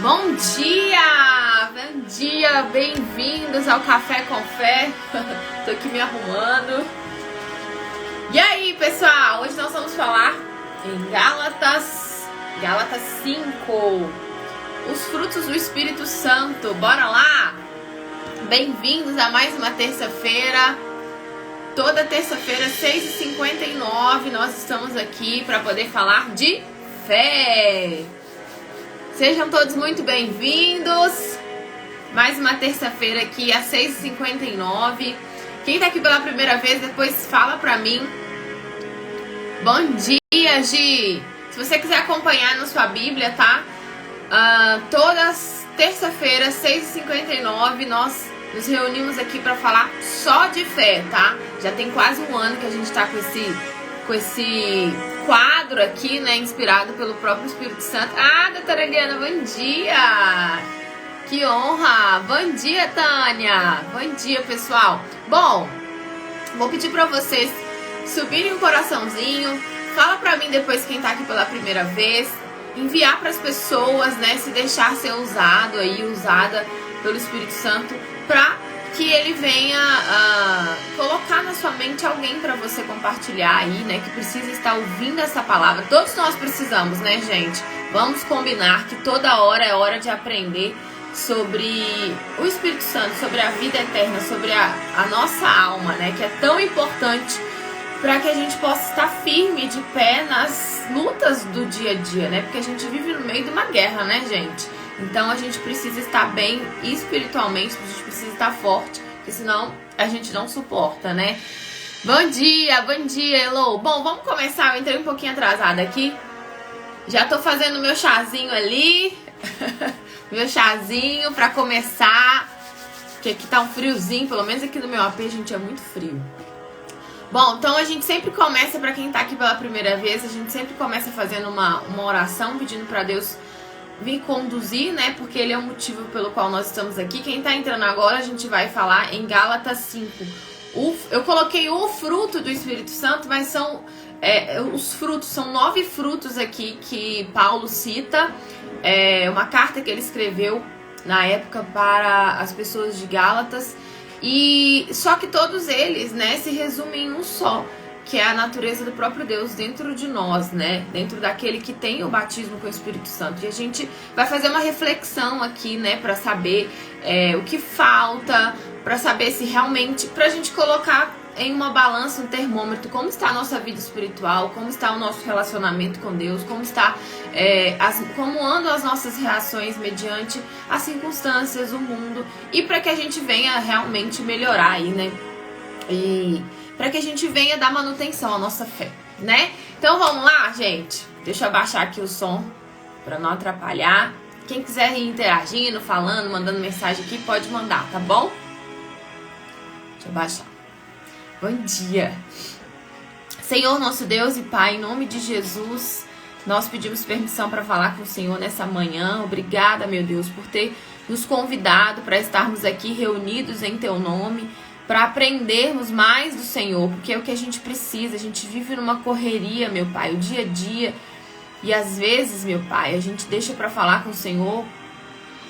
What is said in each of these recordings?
Bom dia! Bom dia! Bem-vindos ao Café com Fé. Tô aqui me arrumando. E aí, pessoal? Hoje nós vamos falar em Gálatas 5. Os frutos do Espírito Santo. Bora lá? Bem-vindos a mais uma terça-feira. Toda terça-feira, 6h59, nós estamos aqui para poder falar de fé. Sejam todos muito bem-vindos. Mais uma terça-feira aqui, às 6h59. Quem tá aqui pela primeira vez, depois fala pra mim. Bom dia, Gi. Se você quiser acompanhar na sua Bíblia, tá? Todas terça-feiras, 6h59, nós nos reunimos aqui pra falar só de fé, tá? Já tem quase um ano que a gente tá com esse quadro aqui, né, inspirado pelo próprio Espírito Santo. Doutora Eliana, bom dia! Que honra! Bom dia, Tânia! Bom dia, pessoal! Bom, vou pedir pra vocês subirem um coraçãozinho, fala pra mim depois quem tá aqui pela primeira vez, enviar pras pessoas, né, se deixar ser usado aí, usada pelo Espírito Santo, pra que ele venha colocar na sua mente alguém para você compartilhar aí, né, que precisa estar ouvindo essa palavra. Todos nós precisamos, né, gente? Vamos combinar que toda hora é hora de aprender sobre o Espírito Santo, sobre a vida eterna, sobre a nossa alma, né, que é tão importante para que a gente possa estar firme, de pé nas lutas do dia a dia, né? Porque a gente vive no meio de uma guerra, né, gente? Então a gente precisa estar bem espiritualmente, a gente precisa estar forte, porque senão a gente não suporta, né? Bom dia, Elô. Bom, vamos começar. Eu entrei um pouquinho atrasada aqui. Já tô fazendo meu chazinho ali. Meu chazinho pra começar. Porque aqui tá um friozinho, pelo menos aqui no meu AP, gente, é muito frio. Bom, então a gente sempre começa, pra quem tá aqui pela primeira vez, a gente sempre começa fazendo uma oração, pedindo pra Deus vir conduzir, né? Porque ele é o motivo pelo qual nós estamos aqui. Quem tá entrando agora, a gente vai falar em Gálatas 5. Eu coloquei o fruto do Espírito Santo, mas são os frutos, são 9 frutos aqui que Paulo cita. É uma carta que ele escreveu na época para as pessoas de Gálatas. E só que todos eles, né, se resumem em um só, que é a natureza do próprio Deus dentro de nós, né? Dentro daquele que tem o batismo com o Espírito Santo. E a gente vai fazer uma reflexão aqui, né? Pra saber o que falta, pra saber se realmente... Pra gente colocar em uma balança, um termômetro, como está a nossa vida espiritual, como está o nosso relacionamento com Deus, como está... como andam as nossas reações mediante as circunstâncias, o mundo. E pra que a gente venha realmente melhorar aí, né? E... para que a gente venha dar manutenção à nossa fé, né? Então vamos lá, gente. Deixa eu abaixar aqui o som para não atrapalhar. Quem quiser ir interagindo, falando, mandando mensagem aqui, pode mandar, tá bom? Deixa eu abaixar. Bom dia. Senhor, nosso Deus e Pai, em nome de Jesus, nós pedimos permissão para falar com o Senhor nessa manhã. Obrigada, meu Deus, por ter nos convidado para estarmos aqui reunidos em Teu nome, para aprendermos mais do Senhor, porque é o que a gente precisa. A gente vive numa correria, meu Pai, o dia a dia, e às vezes, meu Pai, a gente deixa para falar com o Senhor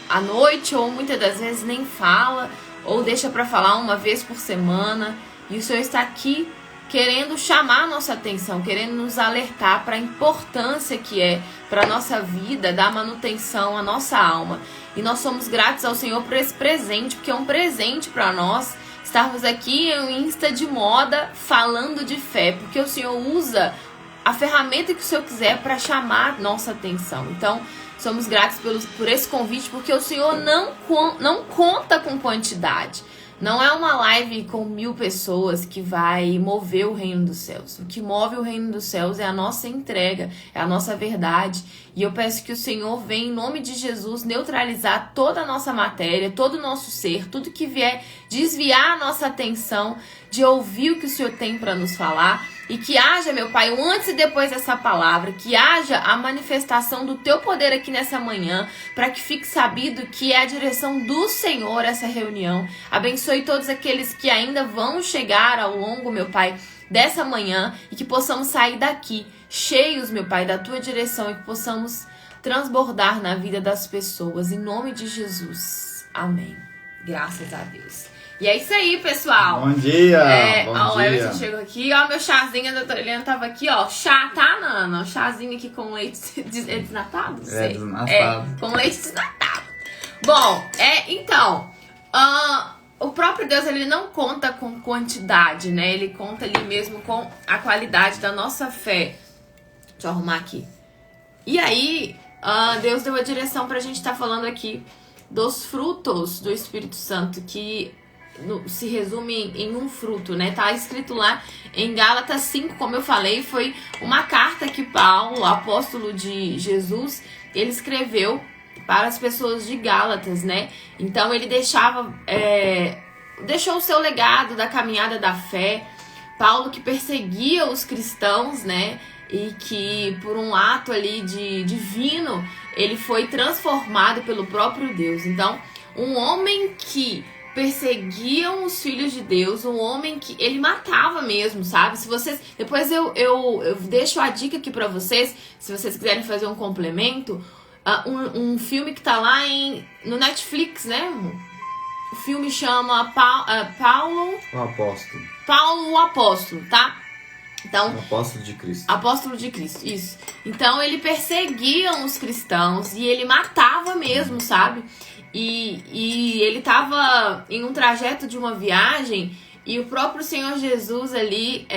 à noite, ou muitas das vezes nem fala, ou deixa para falar uma vez por semana, e o Senhor está aqui querendo chamar a nossa atenção, querendo nos alertar para a importância que é para a nossa vida dar manutenção à nossa alma. E nós somos gratos ao Senhor por esse presente, porque é um presente para nós estarmos aqui em um Insta de moda falando de fé, porque o Senhor usa a ferramenta que o Senhor quiser para chamar nossa atenção. Então, somos gratos por esse convite, porque o Senhor não conta com quantidade. Não é uma live com 1000 pessoas que vai mover o reino dos céus. O que move o reino dos céus é a nossa entrega, é a nossa verdade. E eu peço que o Senhor venha, em nome de Jesus, neutralizar toda a nossa matéria, todo o nosso ser, tudo que vier desviar a nossa atenção de ouvir o que o Senhor tem para nos falar. E que haja, meu Pai, o antes e depois dessa palavra, que haja a manifestação do Teu poder aqui nessa manhã, para que fique sabido que é a direção do Senhor essa reunião. Abençoe todos aqueles que ainda vão chegar ao longo, meu Pai, dessa manhã, e que possamos sair daqui cheios, meu Pai, da Tua direção, e que possamos transbordar na vida das pessoas. Em nome de Jesus. Amém. Graças a Deus. E é isso aí, pessoal. Bom dia. Bom O dia. Everton chegou aqui. Ó, meu chazinho, a doutora Helena tava aqui, ó. Chá, tá, Nana? Chazinho aqui com leite desnatado? Não sei. Desnatado. Com leite desnatado. Bom, então... o próprio Deus, ele não conta com quantidade, né? Ele conta ali mesmo com a qualidade da nossa fé. Deixa eu arrumar aqui. E aí, Deus deu a direção pra gente estar falando aqui dos frutos do Espírito Santo, que se resume em um fruto, né? Tá escrito lá em Gálatas 5, como eu falei, foi uma carta que Paulo, apóstolo de Jesus, ele escreveu para as pessoas de Gálatas, né? Então ele deixou o seu legado da caminhada da fé. Paulo, que perseguia os cristãos, né? E que por um ato ali divino, ele foi transformado pelo próprio Deus. Então, um homem que perseguiam os filhos de Deus, um homem que ele matava mesmo, sabe? Se vocês, depois eu deixo a dica aqui pra vocês, se vocês quiserem fazer um complemento, um filme que tá lá no Netflix, né? O filme chama Paulo O apóstolo. Paulo o Apóstolo, tá? Então, O apóstolo de Cristo. Apóstolo de Cristo, isso. Então ele perseguia os cristãos e ele matava mesmo, sabe? E ele tava em um trajeto de uma viagem e o próprio Senhor Jesus ali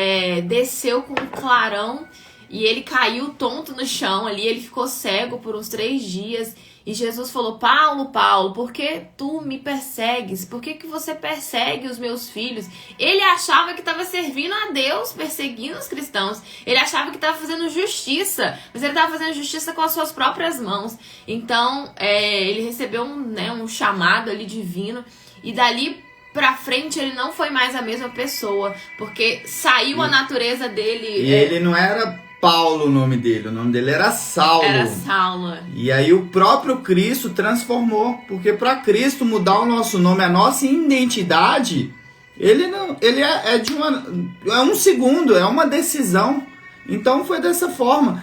desceu com um clarão e ele caiu tonto no chão ali, ele ficou cego por uns 3 dias. E Jesus falou: Paulo, Paulo, por que tu me persegues? Por que você persegue os meus filhos? Ele achava que estava servindo a Deus, perseguindo os cristãos. Ele achava que estava fazendo justiça, mas ele estava fazendo justiça com as suas próprias mãos. Então, ele recebeu um chamado ali divino. E dali pra frente ele não foi mais a mesma pessoa, porque saiu a natureza dele. E ele não era Paulo o nome dele era Saulo. Era Saulo. E aí o próprio Cristo transformou, porque para Cristo mudar o nosso nome, a nossa identidade, ele é um segundo, é uma decisão. Então foi dessa forma.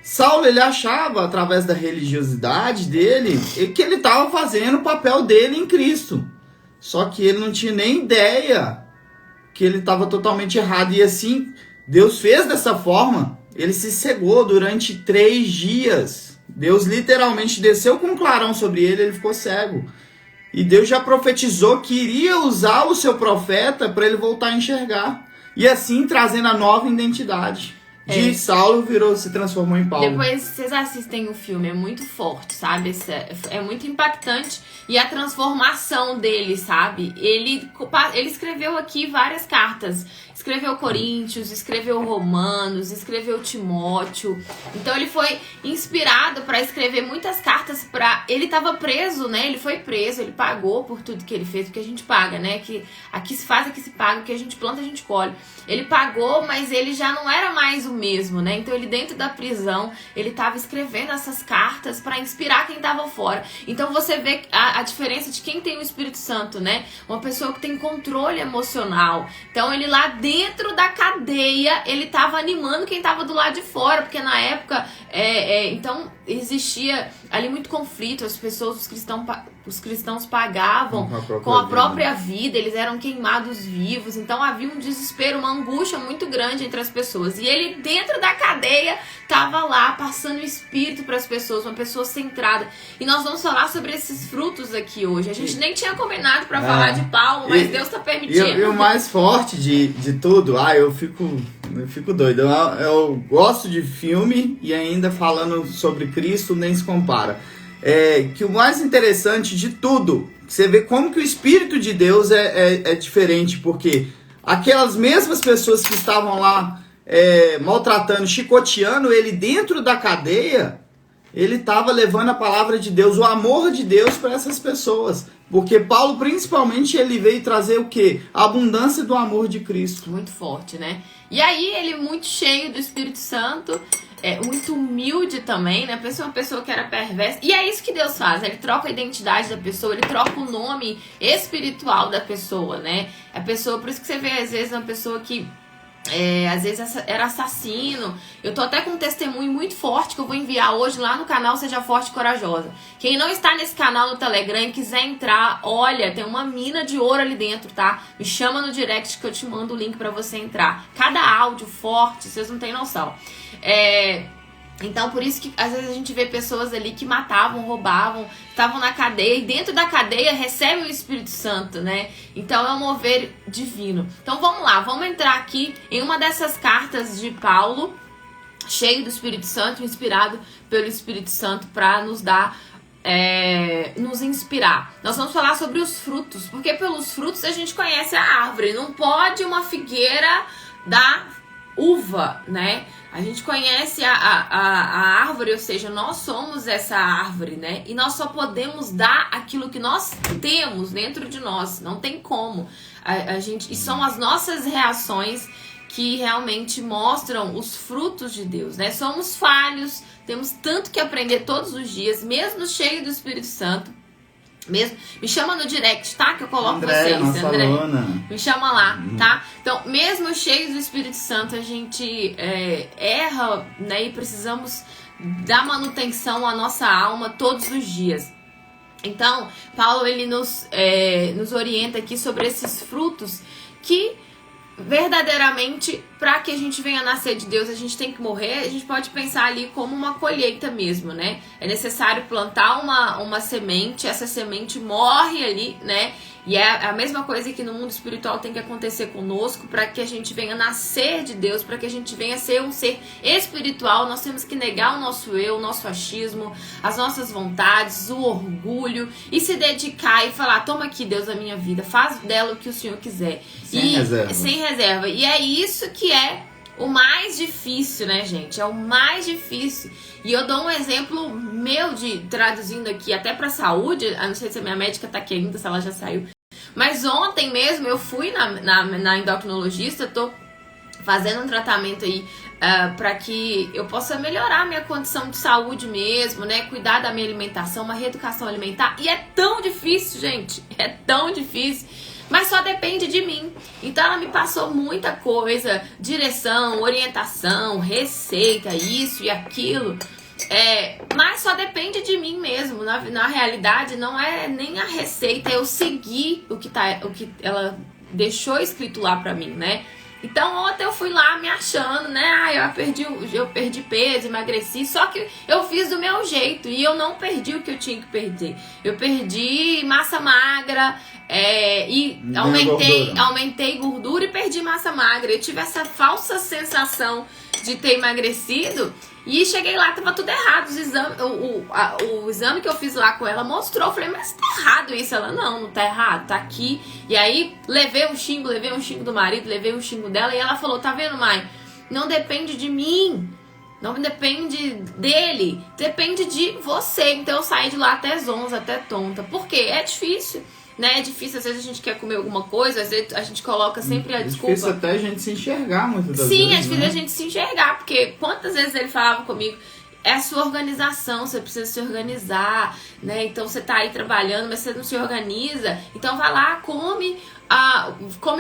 Saulo, ele achava, através da religiosidade dele, que ele estava fazendo o papel dele em Cristo. Só que ele não tinha nem ideia que ele estava totalmente errado. E assim, Deus fez dessa forma. Ele se cegou durante 3 dias. Deus literalmente desceu com um clarão sobre ele ficou cego. E Deus já profetizou que iria usar o seu profeta para ele voltar a enxergar. E assim trazendo a nova identidade. De Saulo se transformou em Paulo. Depois vocês assistem o filme, é muito forte, sabe? É muito impactante. E a transformação dele, sabe? Ele escreveu aqui várias cartas. Escreveu Coríntios, escreveu Romanos, escreveu Timóteo. Então ele foi inspirado para escrever muitas cartas para... Ele estava preso, né? Ele foi preso, ele pagou por tudo que ele fez, porque a gente paga, né? Que aqui se faz, aqui se paga, o que a gente planta, a gente colhe. Ele pagou, mas ele já não era mais o mesmo, né? Então ele dentro da prisão, ele estava escrevendo essas cartas para inspirar quem estava fora. Então você vê a diferença de quem tem o Espírito Santo, né? Uma pessoa que tem controle emocional. Então ele lá dentro da cadeia, ele estava animando quem estava do lado de fora, porque na época, então existia ali muito conflito, as pessoas, os cristãos pagavam com a própria vida, eles eram queimados vivos, então havia um desespero, uma angústia muito grande entre as pessoas. E ele dentro da cadeia estava lá passando o Espírito para as pessoas, uma pessoa centrada. E nós vamos falar sobre esses frutos aqui hoje. A gente nem tinha combinado para falar de Paulo, mas Deus está permitindo. E o mais forte de tudo, eu fico doido. Eu gosto de filme e ainda falando sobre Cristo nem se compara. Que o mais interessante de tudo, você vê como que o Espírito de Deus é diferente, porque aquelas mesmas pessoas que estavam lá maltratando, chicoteando ele dentro da cadeia, ele estava levando a palavra de Deus, o amor de Deus para essas pessoas. Porque Paulo, principalmente, ele veio trazer o quê? A abundância do amor de Cristo. Muito forte, né? E aí, ele muito cheio do Espírito Santo, muito humilde também, né? Uma pessoa que era perversa. E é isso que Deus faz, ele troca a identidade da pessoa, ele troca o nome espiritual da pessoa, né? A pessoa, por isso que você vê, às vezes, uma pessoa que às vezes era assassino. Eu tô até com um testemunho muito forte que eu vou enviar hoje lá no canal Seja Forte e Corajosa. Quem não está nesse canal no Telegram e quiser entrar, olha, tem uma mina de ouro ali dentro, tá? Me chama no direct que eu te mando o link pra você entrar. Cada áudio forte, vocês não têm noção. Então, por isso que às vezes a gente vê pessoas ali que matavam, roubavam, estavam na cadeia e dentro da cadeia recebem o Espírito Santo, né? Então é um mover divino. Então vamos lá, vamos entrar aqui em uma dessas cartas de Paulo, cheio do Espírito Santo, inspirado pelo Espírito Santo para nos dar, nos inspirar. Nós vamos falar sobre os frutos, porque pelos frutos a gente conhece a árvore. Não pode uma figueira dar uva, né? A gente conhece a árvore, ou seja, nós somos essa árvore, né? E nós só podemos dar aquilo que nós temos dentro de nós. Não tem como. E são as nossas reações que realmente mostram os frutos de Deus, né? Somos falhos, temos tanto que aprender todos os dias, mesmo cheio do Espírito Santo. Mesmo, me chama no direct, tá? Que eu coloco vocês, André. Me chama lá, tá? Então, mesmo cheios do Espírito Santo, a gente erra, né? E precisamos dar manutenção à nossa alma todos os dias. Então, Paulo, ele nos orienta aqui sobre esses frutos que verdadeiramente, para que a gente venha nascer de Deus, a gente tem que morrer. A gente pode pensar ali como uma colheita mesmo, né? É necessário plantar uma semente, essa semente morre ali, né? E é a mesma coisa que no mundo espiritual tem que acontecer conosco, para que a gente venha nascer de Deus, para que a gente venha ser um ser espiritual. Nós temos que negar o nosso eu, o nosso achismo, as nossas vontades, o orgulho, e se dedicar e falar: toma aqui, Deus, a minha vida, faz dela o que o Senhor quiser. Sem reserva. E é isso que é o mais difícil, né, gente? É o mais difícil. E eu dou um exemplo meu traduzindo aqui até pra saúde. Eu não sei se a minha médica tá aqui ainda, se ela já saiu. Mas ontem mesmo eu fui na endocrinologista, tô fazendo um tratamento aí para que eu possa melhorar a minha condição de saúde mesmo, né? Cuidar da minha alimentação, uma reeducação alimentar. E é tão difícil, gente. É tão difícil. Mas só depende de mim. Então ela me passou muita coisa, direção, orientação, receita, isso e aquilo. Mas só depende de mim mesmo. Na realidade, não é nem a receita, é eu seguir o que ela deixou escrito lá pra mim, né? Então ontem eu fui lá me achando, né? Eu perdi peso, emagreci, só que eu fiz do meu jeito e eu não perdi o que eu tinha que perder. Eu perdi massa magra e aumentei gordura e perdi massa magra. Eu tive essa falsa sensação de ter emagrecido e cheguei lá, tava tudo errado. O exame que eu fiz lá com ela mostrou. Eu falei: mas tá errado isso. Ela: não tá errado, tá aqui. E aí levei um xingo do marido, levei um xingo dela. E ela falou: tá vendo, mãe? Não depende de mim, não depende dele, depende de você. Então eu saí de lá até zonza, até tonta. Por quê? É difícil, né? É difícil, às vezes a gente quer comer alguma coisa, às vezes a gente coloca sempre a desculpa. É difícil até a gente se enxergar muitas das vezes. Sim, é difícil a gente se enxergar, porque quantas vezes ele falava comigo: é a sua organização, você precisa se organizar, né? Então você tá aí trabalhando, mas você não se organiza. Então vai lá, come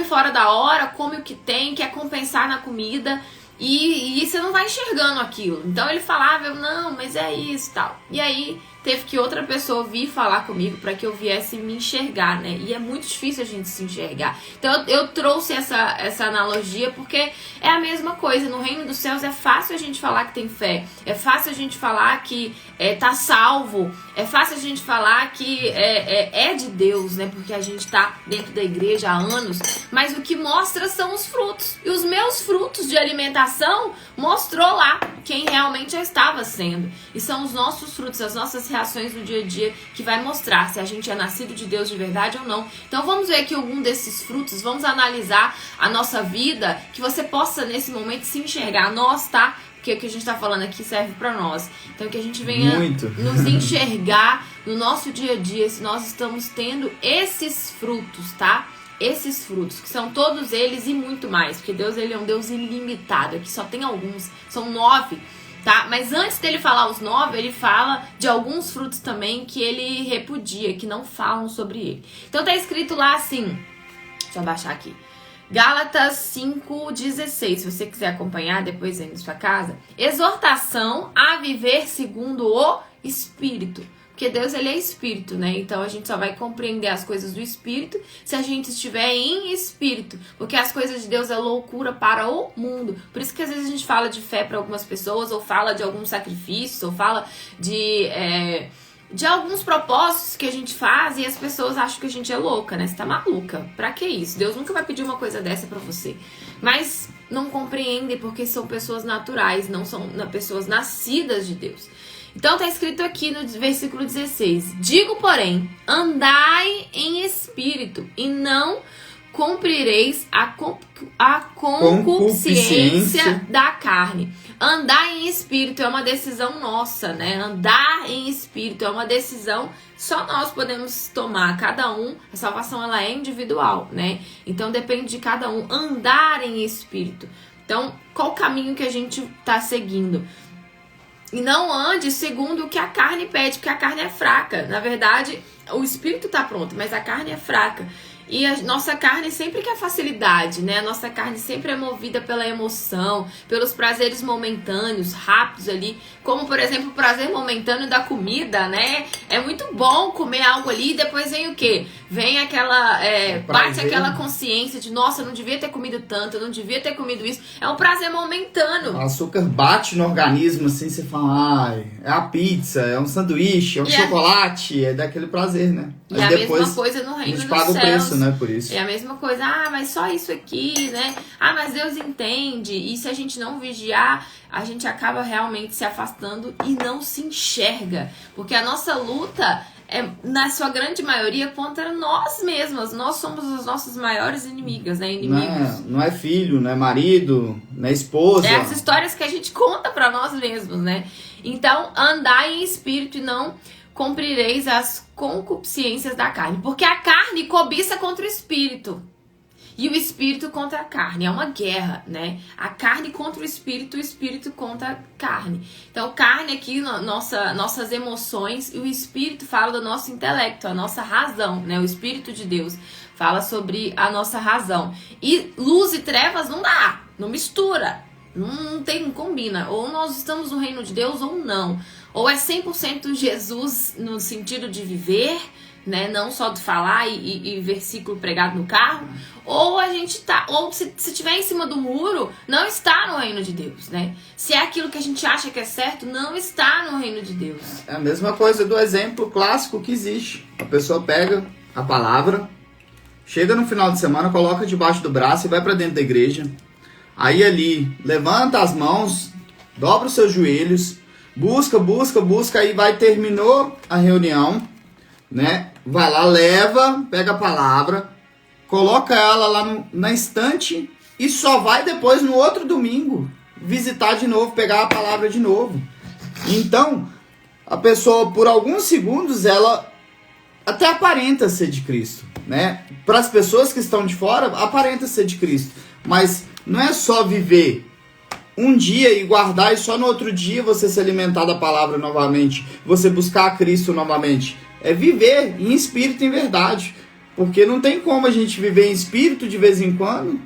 fora da hora, come o que tem, quer compensar na comida. E você não vai enxergando aquilo. Então ele falava: não, mas é isso e tal. E aí teve que outra pessoa vir falar comigo para que eu viesse me enxergar, né? E é muito difícil a gente se enxergar. Então eu trouxe essa analogia porque é a mesma coisa. No reino dos céus é fácil a gente falar que tem fé. É fácil a gente falar que tá salvo. É fácil a gente falar que é de Deus, né? Porque a gente tá dentro da igreja há anos. Mas o que mostra são os frutos. E os meus frutos de alimentação mostrou lá quem realmente eu estava sendo. E são os nossos frutos, as nossas reações no dia a dia que vai mostrar se a gente é nascido de Deus de verdade ou não. Então vamos ver aqui algum desses frutos, vamos analisar a nossa vida, que você possa nesse momento se enxergar. Nós, tá? Porque o que a gente tá falando aqui serve pra nós. Então que a gente venha nos enxergar no nosso dia a dia, se nós estamos tendo esses frutos, tá? Esses frutos, que são todos eles e muito mais, porque Deus, ele é um Deus ilimitado. Aqui só tem alguns, são 9, tá? Mas antes dele falar os 9, ele fala de alguns frutos também que ele repudia, que não falam sobre ele. Então tá escrito lá assim, deixa eu abaixar aqui: Gálatas 5:16, se você quiser acompanhar depois aí na sua casa. Exortação a viver segundo o Espírito. Porque Deus, ele é Espírito, né? Então a gente só vai compreender as coisas do Espírito se a gente estiver em Espírito. Porque as coisas de Deus é loucura para o mundo. Por isso que às vezes a gente fala de fé para algumas pessoas, ou fala de alguns sacrifícios, ou fala de alguns propósitos que a gente faz e as pessoas acham que a gente é louca, né? Você tá maluca. Pra que isso? Deus nunca vai pedir uma coisa dessa pra você. Mas não compreendem porque são pessoas naturais, não são pessoas nascidas de Deus. Então tá escrito aqui no versículo 16. Digo, porém, andai em espírito e não cumprireis a concupiscência da carne. Andar em espírito é uma decisão nossa, né? Andar em espírito é uma decisão só nós podemos tomar, cada um. A salvação, ela é individual, né? Então depende de cada um andar em espírito. Então, qual o caminho que a gente tá seguindo? E não ande segundo o que a carne pede, porque a carne é fraca. Na verdade, o espírito tá pronto, mas a carne é fraca. E a nossa carne sempre quer facilidade, né? A nossa carne sempre é movida pela emoção, pelos prazeres momentâneos, rápidos ali. Como, por exemplo, o prazer momentâneo da comida, né? É muito bom comer algo ali e depois vem o quê? Vem aquela... bate aquela consciência de, nossa, eu não devia ter comido tanto, eu não devia ter comido isso. É um prazer momentâneo. O açúcar bate no organismo, assim, você fala, ai, é a pizza, é um sanduíche, é um chocolate, é daquele prazer, né? E a mesma coisa no reino dos céus. A gente paga o preço, né, por isso. É a mesma coisa, mas só isso aqui, né? Mas Deus entende. E se a gente não vigiar, a gente acaba realmente se afastando e não se enxerga. Porque a nossa luta é, na sua grande maioria, contra nós mesmas. Nós somos as nossas maiores inimigas, né? Inimigos. Não é filho, não é marido, não é esposa. É as histórias que a gente conta pra nós mesmos, né? Então, andai em espírito e não cumprireis as concupiscências da carne. Porque a carne cobiça contra o espírito. E o espírito contra a carne. É uma guerra, né? A carne contra o espírito contra a carne. Então, carne aqui, nossas emoções, e o espírito fala do nosso intelecto, a nossa razão, né? O Espírito de Deus fala sobre a nossa razão. E luz e trevas não dá, não mistura. Não combina. Ou nós estamos no reino de Deus ou não. Ou é 100% Jesus no sentido de viver, né? Não só de falar e versículo pregado no carro. Ou a gente tá... Ou se estiver em cima do muro, não está no reino de Deus, né? Se é aquilo que a gente acha que é certo, não está no reino de Deus. É a mesma coisa do exemplo clássico que existe. A pessoa pega a palavra, chega no final de semana, coloca debaixo do braço e vai para dentro da igreja. Aí ali, levanta as mãos, dobra os seus joelhos, busca, aí terminou a reunião, né? Vai lá, leva, pega a palavra, coloca ela lá na estante e só vai depois no outro domingo visitar de novo, pegar a palavra de novo. Então, a pessoa por alguns segundos ela até aparenta ser de Cristo, né? Para as pessoas que estão de fora, aparenta ser de Cristo, mas não é só viver um dia e guardar e só no outro dia você se alimentar da palavra novamente, você buscar a Cristo novamente. É viver em espírito e em verdade. Porque não tem como a gente viver em espírito de vez em quando,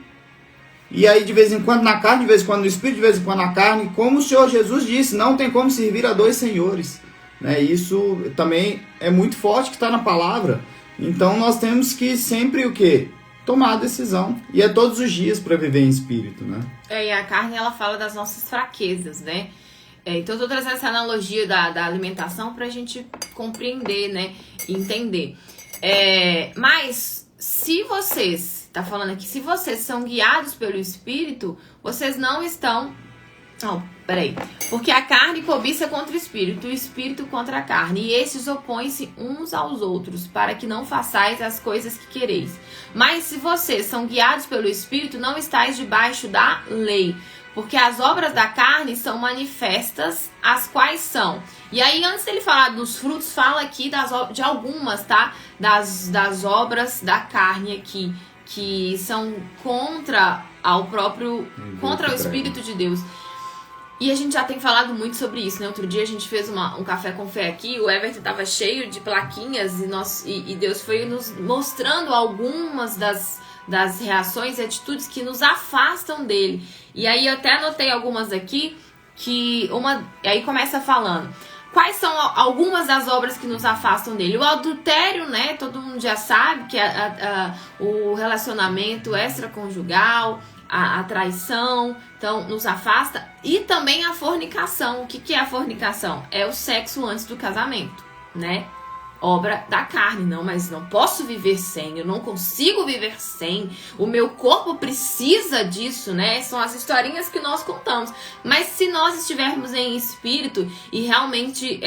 e aí de vez em quando na carne, de vez em quando no espírito, de vez em quando na carne. Como o Senhor Jesus disse, não tem como servir a dois senhores, né? Isso também é muito forte que está na palavra. Então nós temos que sempre o quê? Tomar a decisão. E é todos os dias para viver em espírito, né? E a carne, ela fala das nossas fraquezas, né? Então eu tô trazendo essa analogia da alimentação pra gente compreender, né? E entender. Mas se vocês, tá falando aqui, se vocês são guiados pelo Espírito, vocês não estão... Não, peraí. Porque a carne cobiça contra o Espírito contra a carne. E esses opõem-se uns aos outros, para que não façais as coisas que quereis. Mas se vocês são guiados pelo Espírito, não estáis debaixo da lei. Porque as obras da carne são manifestas, as quais são. E aí, antes dele falar dos frutos, fala aqui de algumas, tá? Das obras da carne aqui, que são contra o Espírito de Deus. E a gente já tem falado muito sobre isso, né? Outro dia a gente fez um café com fé aqui, o Everton tava cheio de plaquinhas e Deus foi nos mostrando algumas das reações e atitudes que nos afastam dele. E aí eu até anotei algumas aqui, aí começa falando. Quais são algumas das obras que nos afastam dele? O adultério, né? Todo mundo já sabe que o relacionamento extraconjugal, a traição, então nos afasta. E também a fornicação. O que é a fornicação? É o sexo antes do casamento, né? Obra da carne, não, mas não posso viver sem, eu não consigo viver sem, o meu corpo precisa disso, né? São as historinhas que nós contamos. Mas se nós estivermos em espírito e realmente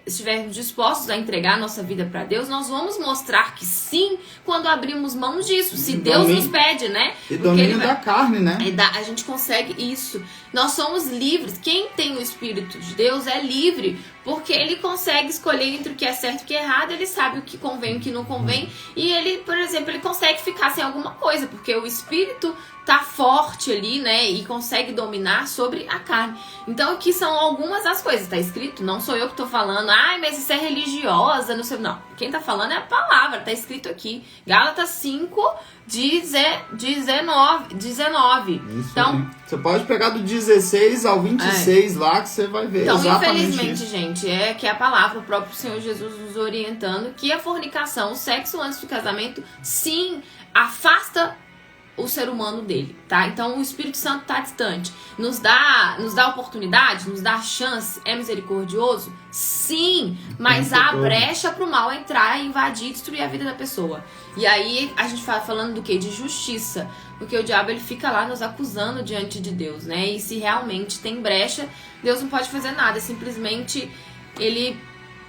estivermos dispostos a entregar a nossa vida para Deus, nós vamos mostrar que sim, quando abrimos mão disso, se Deus nos pede, né? E domínio da carne, né? A gente consegue isso. Nós somos livres. Quem tem o Espírito de Deus é livre, porque ele consegue escolher entre o que é certo e o que é errado, ele sabe o que convém e o que não convém, e ele, por exemplo, ele consegue ficar sem alguma coisa, porque o Espírito tá forte ali, né, e consegue dominar sobre a carne. Então aqui são algumas das coisas, tá escrito, não sou eu que tô falando, mas isso é religiosa, não sei, não. Quem tá falando é a palavra, tá escrito aqui, Gálatas 5:19. Isso, então, você pode pegar do 16 ao 26 lá que você vai ver. Então, exatamente infelizmente, isso. gente, é que a palavra, o próprio Senhor Jesus nos orientando que a fornicação, o sexo antes do casamento, sim, afasta o ser humano dele, tá? Então o Espírito Santo tá distante. Nos dá oportunidade, nos dá chance, é misericordioso? Sim, mas há brecha pro mal entrar, invadir, destruir a vida da pessoa. E aí a gente fala falando do quê? De justiça. Porque o diabo ele fica lá nos acusando diante de Deus, né? E se realmente tem brecha, Deus não pode fazer nada, simplesmente ele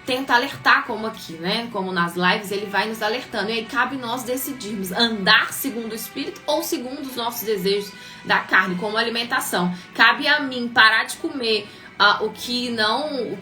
tenta alertar, como aqui, né? Como nas lives, ele vai nos alertando. E aí cabe nós decidirmos andar segundo o Espírito ou segundo os nossos desejos da carne, como alimentação. Cabe a mim parar de comer o que não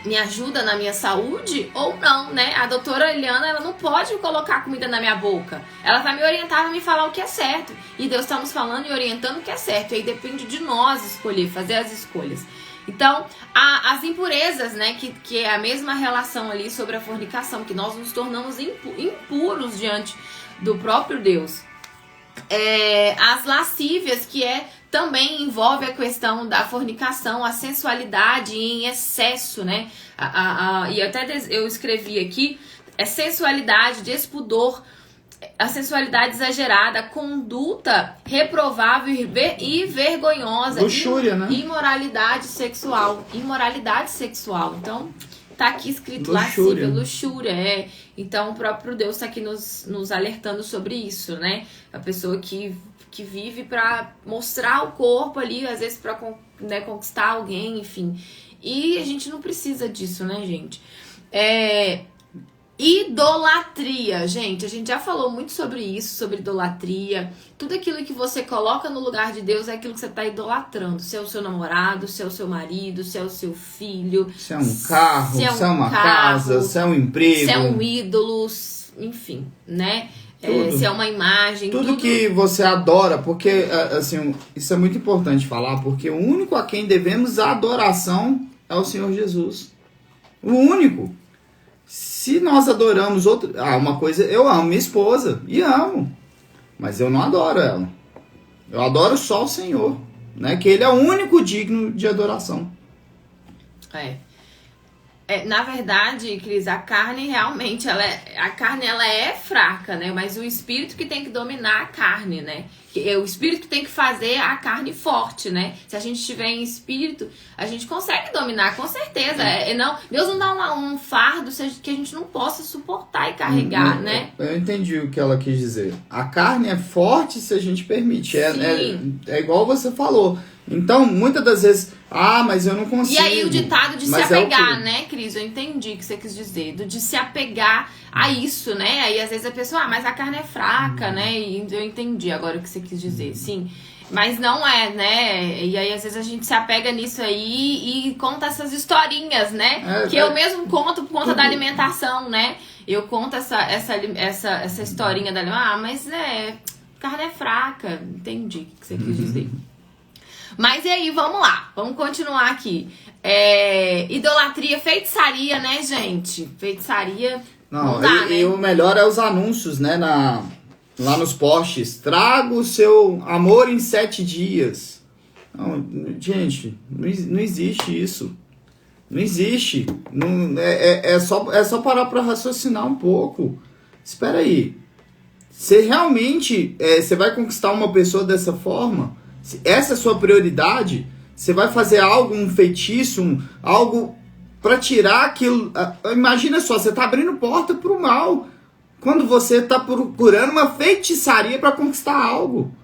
me ajuda na minha saúde ou não, né? A doutora Eliana, ela não pode colocar comida na minha boca. Ela vai me orientar, vai me falar o que é certo. E Deus está nos falando e orientando o que é certo. E aí depende de nós escolher, fazer as escolhas. Então, as impurezas, né, que é a mesma relação ali sobre a fornicação, que nós nos tornamos impuros diante do próprio Deus. As lascívias, que também envolve a questão da fornicação, a sensualidade em excesso, né? E até eu escrevi aqui, sensualidade, despudor, a sensualidade exagerada, a conduta reprovável e vergonhosa, luxúria, né? Imoralidade sexual. Então, tá aqui escrito luxúria. Luxúria, Então, o próprio Deus tá aqui nos alertando sobre isso, né? A pessoa que vive pra mostrar o corpo ali, às vezes pra, né, conquistar alguém, enfim. E a gente não precisa disso, né, gente? Idolatria, gente, a gente já falou muito sobre isso, sobre idolatria. Tudo aquilo que você coloca no lugar de Deus é aquilo que você está idolatrando. Se é o seu namorado, se é o seu marido, se é o seu filho, se é um carro, se é uma casa, se é um emprego, se é um ídolo, enfim, né? Se é uma imagem. Tudo que você adora, porque assim, isso é muito importante falar, porque o único a quem devemos a adoração é o Senhor Jesus. O único. Se nós adoramos outro... uma coisa, eu amo minha esposa, e amo, mas eu não adoro ela. Eu adoro só o Senhor, né? Que Ele é o único digno de adoração. Na verdade, Cris, a carne realmente, a carne é fraca, né? Mas o Espírito que tem que dominar a carne, né? O Espírito que tem que fazer a carne forte, né? Se a gente estiver em Espírito, a gente consegue dominar, com certeza. Deus não dá um fardo que a gente não possa suportar e carregar, né? Eu entendi o que ela quis dizer. A carne é forte se a gente permite. É igual você falou. Então, muitas das vezes, mas eu não consigo. E aí o ditado de se apegar, né, Cris? Eu entendi o que você quis dizer. De se apegar a isso, né? Aí às vezes a pessoa, mas a carne é fraca, né? E eu entendi agora o que você quis dizer, sim. Mas não é, né? E aí às vezes a gente se apega nisso aí e conta essas historinhas, né? Eu mesmo conto por conta da alimentação, né? Eu conto essa historinha da mas carne é fraca. Entendi o que você quis dizer. Mas e aí, vamos lá. Vamos continuar aqui. Idolatria, feitiçaria, né, gente? Feitiçaria não dá, né? E o melhor é os anúncios, né? Lá nos posts. Traga o seu amor em 7 dias. Não, gente, não existe isso. Não existe. Não, é só parar para raciocinar um pouco. Espera aí. Você realmente você vai conquistar uma pessoa dessa forma? Se essa é a sua prioridade? Você vai fazer algo, um feitiço, algo para tirar aquilo. Imagina só, você está abrindo porta para o mal. Quando você está procurando uma feitiçaria para conquistar algo.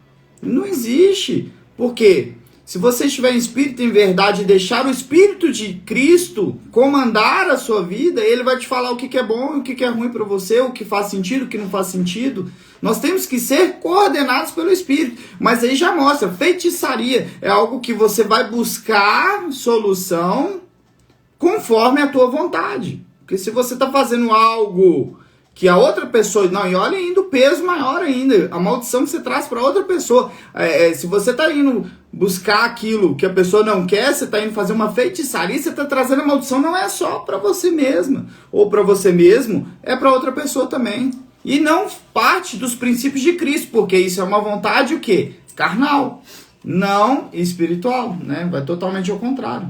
Não existe. Por quê? Se você estiver em espírito em verdade e deixar o Espírito de Cristo comandar a sua vida, ele vai te falar o que é bom e o que é ruim para você, o que faz sentido, o que não faz sentido. Nós temos que ser coordenados pelo Espírito. Mas aí já mostra, feitiçaria é algo que você vai buscar solução conforme a tua vontade. Porque se você está fazendo algo que a outra pessoa... Não, e olha ainda o peso maior ainda. A maldição que você traz para outra pessoa. Se você está indo buscar aquilo que a pessoa não quer, você está indo fazer uma feitiçaria, você está trazendo a maldição, não é só para você mesma. Ou para você mesmo, é para outra pessoa também. E não parte dos princípios de Cristo, porque isso é uma vontade o quê? Carnal. Não espiritual, né? Vai totalmente ao contrário.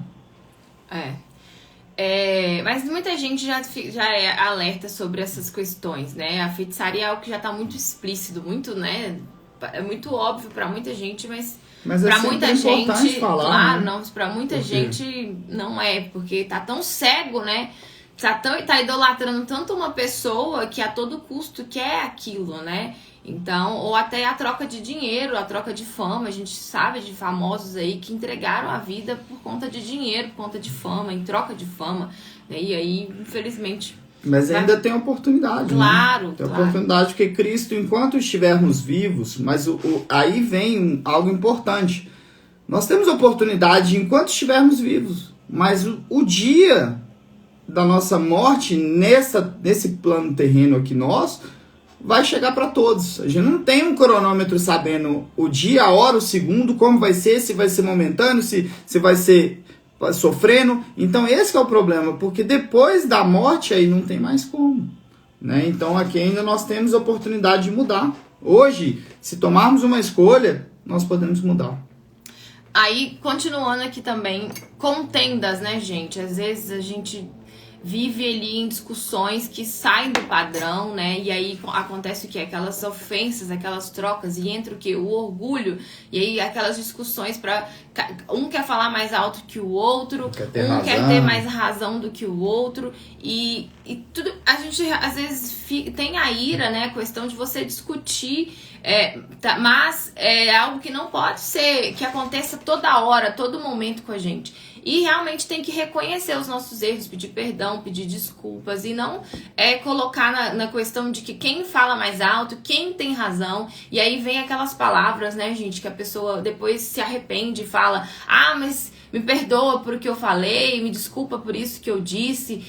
Mas muita gente já é alerta sobre essas questões, né? A feitiçaria é algo que já tá muito explícito, muito, né? É muito óbvio pra muita gente, mas pra muita gente, falar, claro, né? não, pra muita gente não é, porque tá tão cego, né? Tá idolatrando tanto uma pessoa que a todo custo quer aquilo, né? Então, ou até a troca de dinheiro, a troca de fama. A gente sabe de famosos aí que entregaram a vida por conta de dinheiro, por conta de fama, em troca de fama, né? E aí, infelizmente... Mas ainda tem oportunidade, claro, né? Tem claro. oportunidade, porque Cristo, enquanto estivermos vivos, mas aí vem algo importante. Nós temos oportunidade enquanto estivermos vivos, mas o dia da nossa morte, nesse plano terreno aqui nosso, vai chegar para todos. A gente não tem um cronômetro sabendo o dia, a hora, o segundo, como vai ser, se vai ser momentâneo, se vai ser sofrendo. Então esse é o problema, porque depois da morte aí não tem mais como, né? Então aqui ainda nós temos a oportunidade de mudar. Hoje, se tomarmos uma escolha, nós podemos mudar. Aí, continuando aqui também, contendas, né, gente? Às vezes a gente vive ali em discussões que saem do padrão, né? E aí acontece o quê? Aquelas ofensas, aquelas trocas, e entra o quê? O orgulho, e aí aquelas discussões pra... Um quer falar mais alto que o outro, quer ter mais razão do que o outro, e tudo... A gente, às vezes, tem a ira, né? A questão de você discutir, mas é algo que não pode ser, que aconteça toda hora, todo momento com a gente. E realmente tem que reconhecer os nossos erros, pedir perdão, pedir desculpas, e não colocar na questão de que quem fala mais alto, quem tem razão. E aí vem aquelas palavras, né, gente, que a pessoa depois se arrepende e fala: ah, mas me perdoa por o que eu falei, me desculpa por isso que eu disse,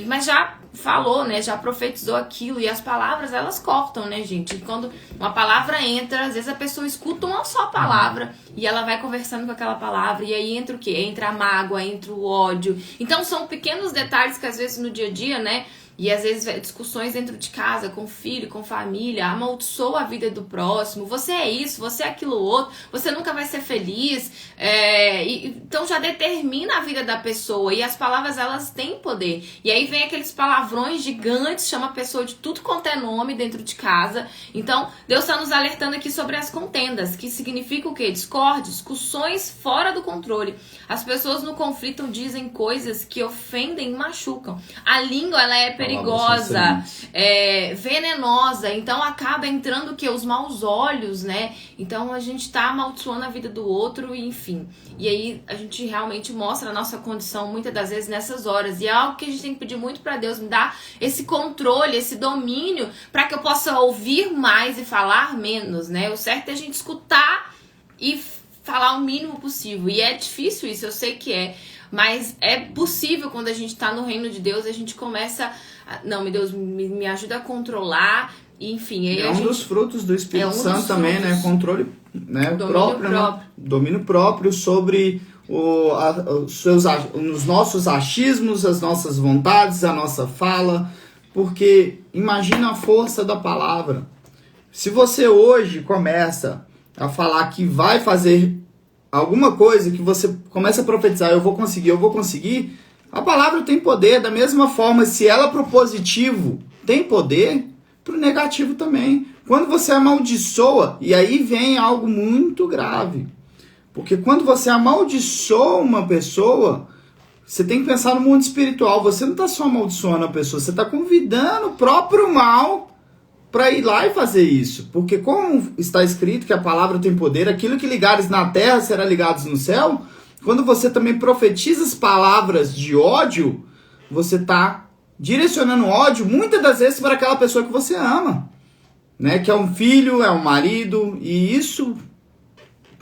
mas já falou, né, já profetizou aquilo, e as palavras, elas cortam, né, gente? E quando uma palavra entra, às vezes a pessoa escuta uma só palavra e ela vai conversando com aquela palavra, e aí entra o quê? Entra a mágoa, entra o ódio. Então são pequenos detalhes que às vezes no dia a dia, né, e às vezes discussões dentro de casa, com filho, com família, amaldiçoa a vida do próximo, você é isso, você é aquilo outro, você nunca vai ser feliz, então já determina a vida da pessoa, e as palavras, elas têm poder. E aí vem aqueles palavrões gigantes, chama a pessoa de tudo quanto é nome dentro de casa. Então Deus está nos alertando aqui sobre as contendas, que significa o quê? Discórdia, discussões fora do controle. As pessoas no conflito dizem coisas que ofendem e machucam. A língua, ela é perigosa, venenosa, então acaba entrando o que? Os maus olhos, né? Então a gente tá amaldiçoando a vida do outro, enfim. E aí a gente realmente mostra a nossa condição muitas das vezes nessas horas. E é algo que a gente tem que pedir muito pra Deus, me dar esse controle, esse domínio, pra que eu possa ouvir mais e falar menos, né? O certo é a gente escutar e falar o mínimo possível. E é difícil isso, eu sei que é. Mas é possível quando a gente tá no reino de Deus, a gente começa... Não, meu Deus, me ajuda a controlar, enfim. Aí um dos frutos do Espírito Santo também, né? Controle né? Domínio Domínio próprio sobre os nossos achismos, as nossas vontades, a nossa fala, porque imagina a força da palavra. Se você hoje começa a falar que vai fazer alguma coisa, que você começa a profetizar, eu vou conseguir, a palavra tem poder. Da mesma forma, se ela pro positivo tem poder, pro negativo também. Quando você amaldiçoa, e aí vem algo muito grave. Porque quando você amaldiçoa uma pessoa, você tem que pensar no mundo espiritual. Você não está só amaldiçoando a pessoa, você está convidando o próprio mal para ir lá e fazer isso. Porque como está escrito que a palavra tem poder, aquilo que ligares na terra será ligados no céu. Quando você também profetiza as palavras de ódio, você está direcionando ódio muitas das vezes para aquela pessoa que você ama, né? Que é um filho, é um marido, e isso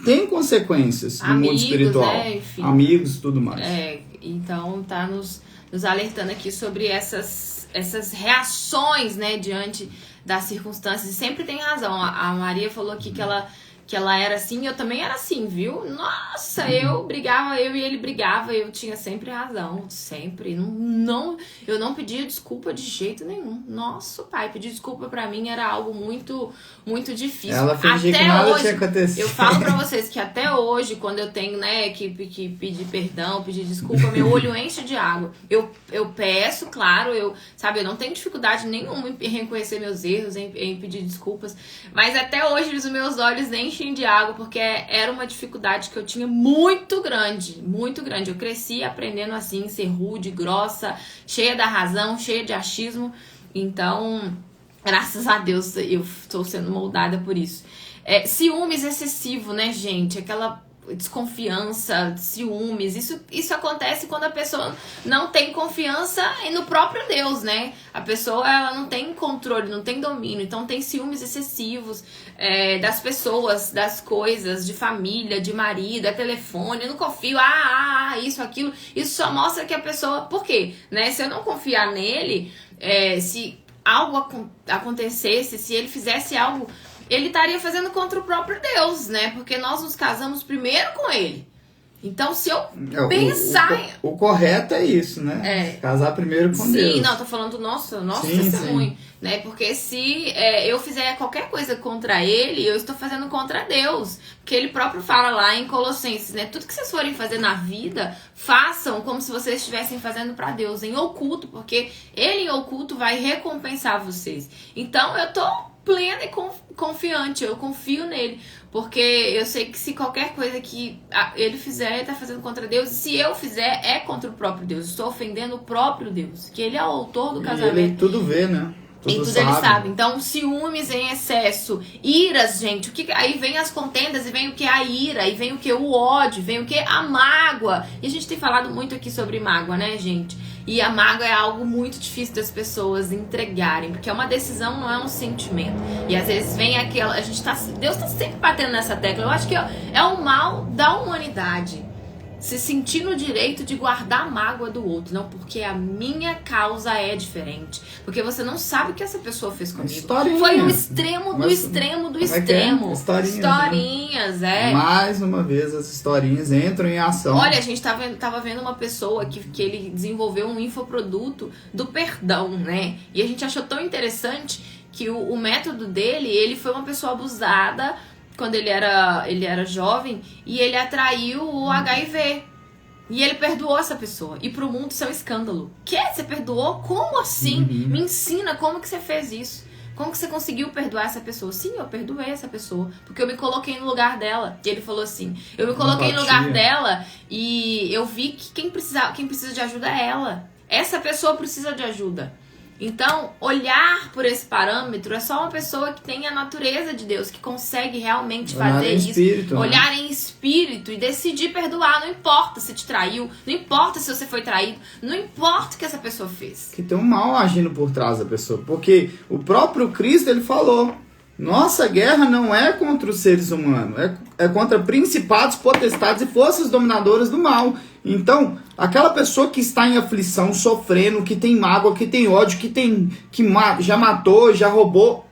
tem consequências no mundo espiritual. Né? Enfim, amigos, tudo mais. Então tá nos alertando aqui sobre essas reações, né, diante das circunstâncias. E sempre tem razão. A Maria falou aqui que ela era assim, eu também era assim, viu? Nossa, eu brigava, eu e ele brigava, eu tinha sempre razão, sempre. Eu não pedia desculpa de jeito nenhum. Nossa, pai, pedir desculpa pra mim era algo muito, muito difícil. Ela fingia que nada tinha acontecido. Eu falo pra vocês que até hoje, quando eu tenho, né, que pedir perdão, pedir desculpa, meu olho enche de água. Eu peço, claro, eu não tenho dificuldade nenhuma em reconhecer meus erros, em pedir desculpas, mas até hoje os meus olhos enchem de água, porque era uma dificuldade que eu tinha muito grande, muito grande. Eu cresci aprendendo assim, ser rude, grossa, cheia da razão, cheia de achismo. Então, graças a Deus, eu estou sendo moldada por isso. Ciúmes excessivo, né, gente? Aquela desconfiança, ciúmes, isso acontece quando a pessoa não tem confiança no próprio Deus, né? A pessoa, ela não tem controle, não tem domínio, então tem ciúmes excessivos das pessoas, das coisas, de família, de marido, telefone, eu não confio, isso, aquilo, isso só mostra que a pessoa, por quê? Né? Se eu não confiar nele, se algo acontecesse, se ele fizesse algo, ele estaria fazendo contra o próprio Deus, né? Porque nós nos casamos primeiro com ele. Então, se eu pensar... O correto é isso, né? Casar primeiro com Deus. Sim, não, tô falando do nosso testemunho, né? Porque se eu fizer qualquer coisa contra ele, eu estou fazendo contra Deus. Porque ele próprio fala lá em Colossenses, né? Tudo que vocês forem fazer na vida, façam como se vocês estivessem fazendo para Deus, em oculto, porque ele em oculto vai recompensar vocês. Então, eu tô plena e confiante, eu confio nele, porque eu sei que se qualquer coisa que ele fizer, ele tá fazendo contra Deus, e se eu fizer, é contra o próprio Deus, estou ofendendo o próprio Deus, que ele é o autor do casamento. Ele tudo vê, né? Tudo ele sabe. Então, ciúmes em excesso, iras, gente, aí vem as contendas, e vem o que? A ira, e vem o que? O ódio, vem o que? A mágoa. E a gente tem falado muito aqui sobre mágoa, né, gente? E a mágoa é algo muito difícil das pessoas entregarem, porque é uma decisão, não é um sentimento. E às vezes vem aquela, Deus tá sempre batendo nessa tecla. Eu acho que é o mal da humanidade. Se sentir no direito de guardar a mágoa do outro. Não, porque a minha causa é diferente. Porque você não sabe o que essa pessoa fez comigo. Historinha. Foi o extremo do extremo do extremo. Historinhas, Mais uma vez, as historinhas entram em ação. Olha, a gente tava vendo uma pessoa que ele desenvolveu um infoproduto do perdão, né? E a gente achou tão interessante que o método dele, ele foi uma pessoa abusada quando ele era jovem, e ele atraiu o HIV. E ele perdoou essa pessoa. E pro mundo isso é um escândalo. Que? Você perdoou? Como assim? Me ensina como que você fez isso. Como que você conseguiu perdoar essa pessoa? Sim, eu perdoei essa pessoa, porque eu me coloquei no lugar dela. E ele falou assim, eu me coloquei no lugar dela e eu vi que quem precisa de ajuda é ela. Essa pessoa precisa de ajuda. Então, olhar por esse parâmetro é só uma pessoa que tem a natureza de Deus, que consegue realmente fazer isso. Espírito, olhar em espírito e decidir perdoar. Não importa se te traiu, não importa se você foi traído, não importa o que essa pessoa fez. Que tem um mal agindo por trás da pessoa. Porque o próprio Cristo, ele falou, nossa guerra não é contra os seres humanos, é contra principados, potestades e forças dominadoras do mal. Então, aquela pessoa que está em aflição, sofrendo, que tem mágoa, que tem ódio, que já matou, já roubou,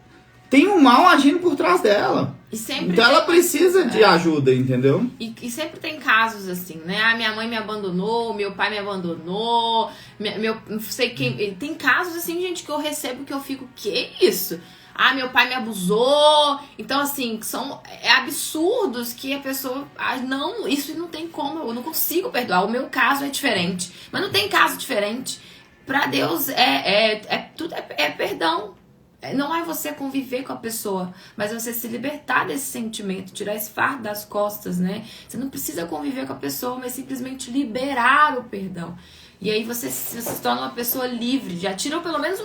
tem um mal agindo por trás dela. E sempre então ela precisa de ajuda, entendeu? E sempre tem casos assim, né? Ah, minha mãe me abandonou, meu pai me abandonou, não sei quem. Tem casos assim, gente, que eu recebo que eu fico, que isso? Ah, meu pai me abusou. Então, assim, são absurdos que a pessoa. Ah, não, isso não tem como, eu não consigo perdoar. O meu caso é diferente. Mas não tem caso diferente. Pra Deus tudo é perdão. Não é você conviver com a pessoa, mas você se libertar desse sentimento, tirar esse fardo das costas, né? Você não precisa conviver com a pessoa, mas simplesmente liberar o perdão. E aí você se torna uma pessoa livre, já tira pelo menos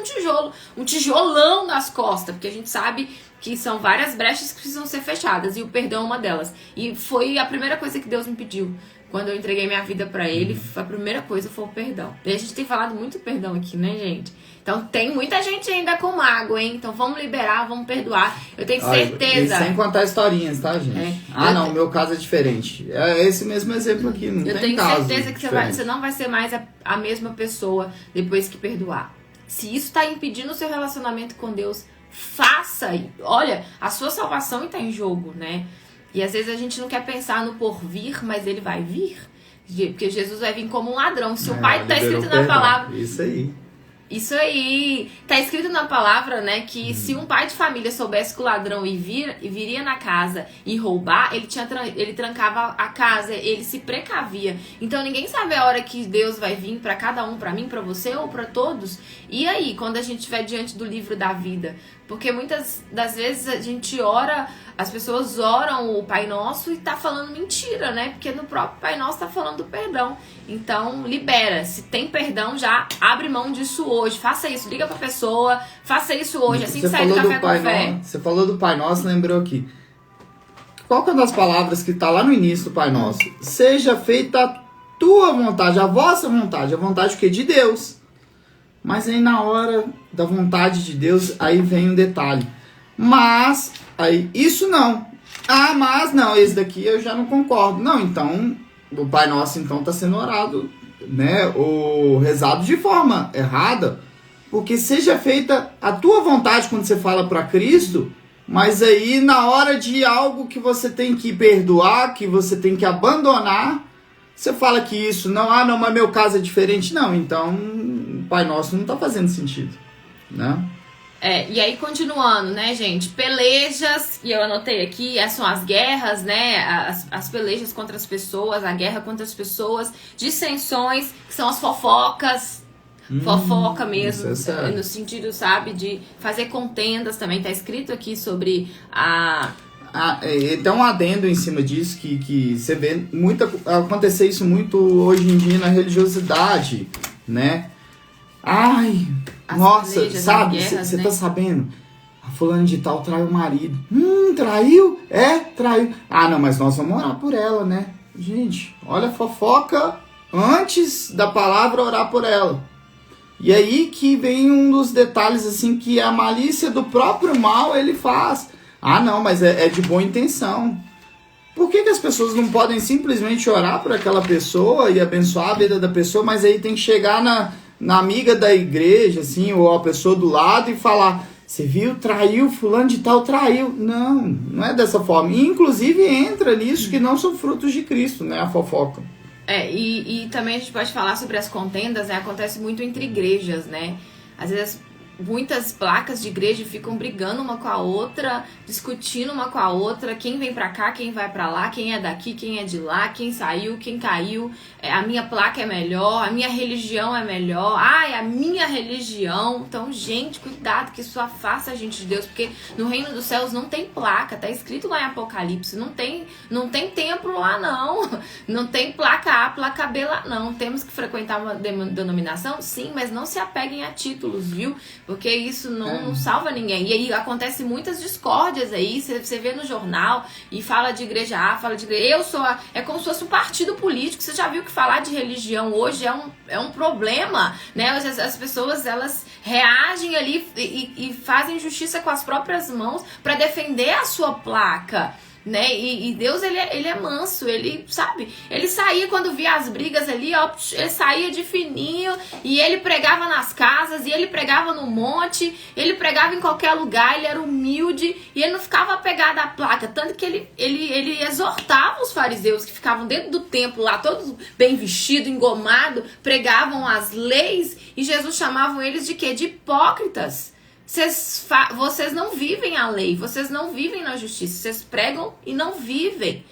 um tijolão das costas, porque a gente sabe que são várias brechas que precisam ser fechadas, e o perdão é uma delas. E foi a primeira coisa que Deus me pediu. Quando eu entreguei minha vida pra Ele, a primeira coisa foi o perdão. E a gente tem falado muito perdão aqui, né, gente? Então tem muita gente ainda com mágoa, hein? Então vamos liberar, vamos perdoar. Eu tenho certeza. E sem contar historinhas, tá, gente? Não, o meu caso é diferente. É esse mesmo exemplo aqui, não tem caso. Eu tenho certeza que você não vai ser mais a mesma pessoa depois que perdoar. Se isso tá impedindo o seu relacionamento com Deus, faça. Olha, a sua salvação está em jogo, né? E às vezes a gente não quer pensar no porvir, mas ele vai vir. Porque Jesus vai vir como um ladrão. Se o Pai tá escrito na palavra... Isso aí. Tá escrito na palavra, né, que se um pai de família soubesse que o ladrão viria na casa e roubar, ele trancava a casa, ele se precavia. Então ninguém sabe a hora que Deus vai vir pra cada um, pra mim, pra você ou pra todos. E aí, quando a gente estiver diante do livro da vida? Porque muitas das vezes a gente ora, as pessoas oram o Pai Nosso e tá falando mentira, né? Porque no próprio Pai Nosso tá falando do perdão. Então, libera. Se tem perdão, já abre mão disso hoje. Faça isso, liga pra pessoa, faça isso hoje, assim que sair do Café com Fé. Você falou do Pai Nosso, lembrou aqui. Qual que é uma das palavras que tá lá no início do Pai Nosso? Seja feita a tua vontade, a vossa vontade. A vontade o quê? De Deus. Mas aí na hora da vontade de Deus, aí vem um detalhe. Mas, aí, isso não. Ah, mas não, esse daqui eu já não concordo. Não, então, o Pai Nosso então está sendo orado, né? Ou rezado de forma errada. Porque seja feita a tua vontade quando você fala para Cristo, mas aí na hora de algo que você tem que perdoar, que você tem que abandonar, você fala que isso não, não, mas meu caso é diferente. Não, então o Pai Nosso não está fazendo sentido, né? E aí continuando, né, gente, pelejas, e eu anotei aqui, são as guerras, né, as pelejas contra as pessoas, a guerra contra as pessoas, dissensões, que são as fofocas, fofoca mesmo, no sentido, sabe, de fazer contendas também, tá escrito aqui sobre tem um adendo em cima disso que você vê acontecer isso muito hoje em dia na religiosidade, né? Ai, nossa, sabe, você tá sabendo? A fulana de tal traiu o marido. Traiu? Traiu. Ah, não, mas nós vamos orar por ela, né? Gente, olha a fofoca antes da palavra orar por ela. E aí que vem um dos detalhes, assim, que a malícia do próprio mal ele faz. Ah, não, mas é de boa intenção. Por que as pessoas não podem simplesmente orar por aquela pessoa e abençoar a vida da pessoa, mas aí tem que chegar na amiga da igreja, assim, ou a pessoa do lado e falar, você viu, traiu, fulano de tal traiu. Não é dessa forma. E, inclusive, entra nisso que não são frutos de Cristo, né, a fofoca. E também a gente pode falar sobre as contendas, né, acontece muito entre igrejas, né, às vezes muitas placas de igreja ficam brigando uma com a outra, discutindo uma com a outra, quem vem pra cá, quem vai pra lá, quem é daqui, quem é de lá, quem saiu, quem caiu, a minha placa é melhor, a minha religião é melhor, a minha religião. Então, gente, cuidado que isso afasta a gente de Deus, porque no reino dos céus não tem placa, tá escrito lá em Apocalipse, não tem templo lá não tem placa A, placa B lá não. Temos que frequentar uma denominação? Sim, mas não se apeguem a títulos, viu? Porque isso não salva ninguém. E aí acontece muitas discórdias aí. Você vê no jornal e fala de igreja A, fala de igreja... É como se fosse um partido político. Você já viu que falar de religião hoje é um problema, né? As pessoas, elas reagem ali e fazem justiça com as próprias mãos para defender a sua placa. né? E Deus, ele é manso, ele, sabe? Ele saía quando via as brigas ali, ó, ele saía de fininho, e ele pregava nas casas, e ele pregava no monte, ele pregava em qualquer lugar, ele era humilde, e ele não ficava apegado à placa, tanto que ele exortava os fariseus que ficavam dentro do templo lá, todos bem vestidos, engomados, pregavam as leis, e Jesus chamava eles de quê? De hipócritas. Vocês não vivem a lei, vocês não vivem na justiça, vocês pregam e não vivem,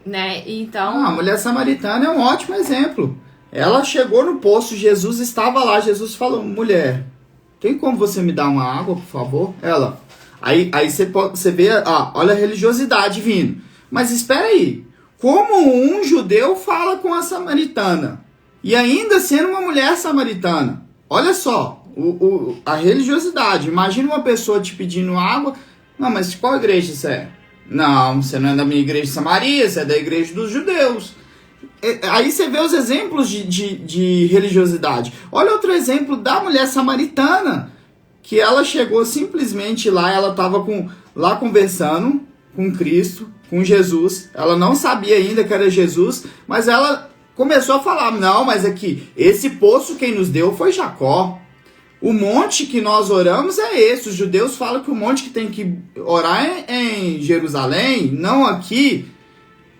né? Então... a mulher samaritana é um ótimo exemplo. Ela chegou no poço, Jesus estava lá, Jesus falou, mulher, tem como você me dar uma água, por favor? Ela, aí você vê, olha a religiosidade vindo. Mas espera aí, como um judeu fala com a samaritana? E ainda sendo uma mulher samaritana, olha só. A religiosidade. Imagina uma pessoa te pedindo água. Não, mas de qual igreja você é? Não, você não é da minha igreja de Samaria, você é da igreja dos judeus. Aí você vê os exemplos de religiosidade. Olha outro exemplo da mulher samaritana, que ela chegou simplesmente lá, ela estava lá conversando com Cristo, com Jesus. Ela não sabia ainda que era Jesus, mas ela começou a falar, não, mas aqui, esse poço quem nos deu foi Jacó. O monte que nós oramos é esse. Os judeus falam que o monte que tem que orar é em Jerusalém, não aqui.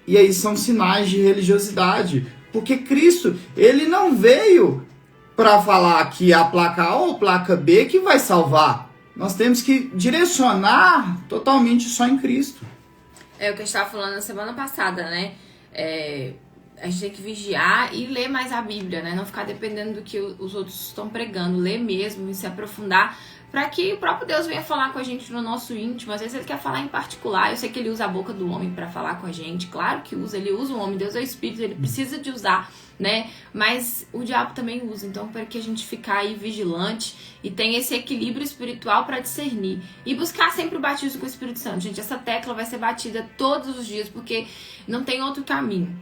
E aí são sinais de religiosidade. Porque Cristo, ele não veio para falar que a placa A ou placa B que vai salvar. Nós temos que direcionar totalmente só em Cristo. É o que a gente estava falando na semana passada, né? A gente tem que vigiar e ler mais a Bíblia, né? Não ficar dependendo do que os outros estão pregando. Ler mesmo e se aprofundar para que o próprio Deus venha falar com a gente no nosso íntimo. Às vezes ele quer falar em particular. Eu sei que ele usa a boca do homem para falar com a gente. Claro que usa. Ele usa o homem. Deus é o Espírito. Ele precisa de usar, né? Mas o diabo também usa. Então, para que a gente ficar aí vigilante e tenha esse equilíbrio espiritual para discernir. E buscar sempre o batismo com o Espírito Santo. Gente, essa tecla vai ser batida todos os dias porque não tem outro caminho.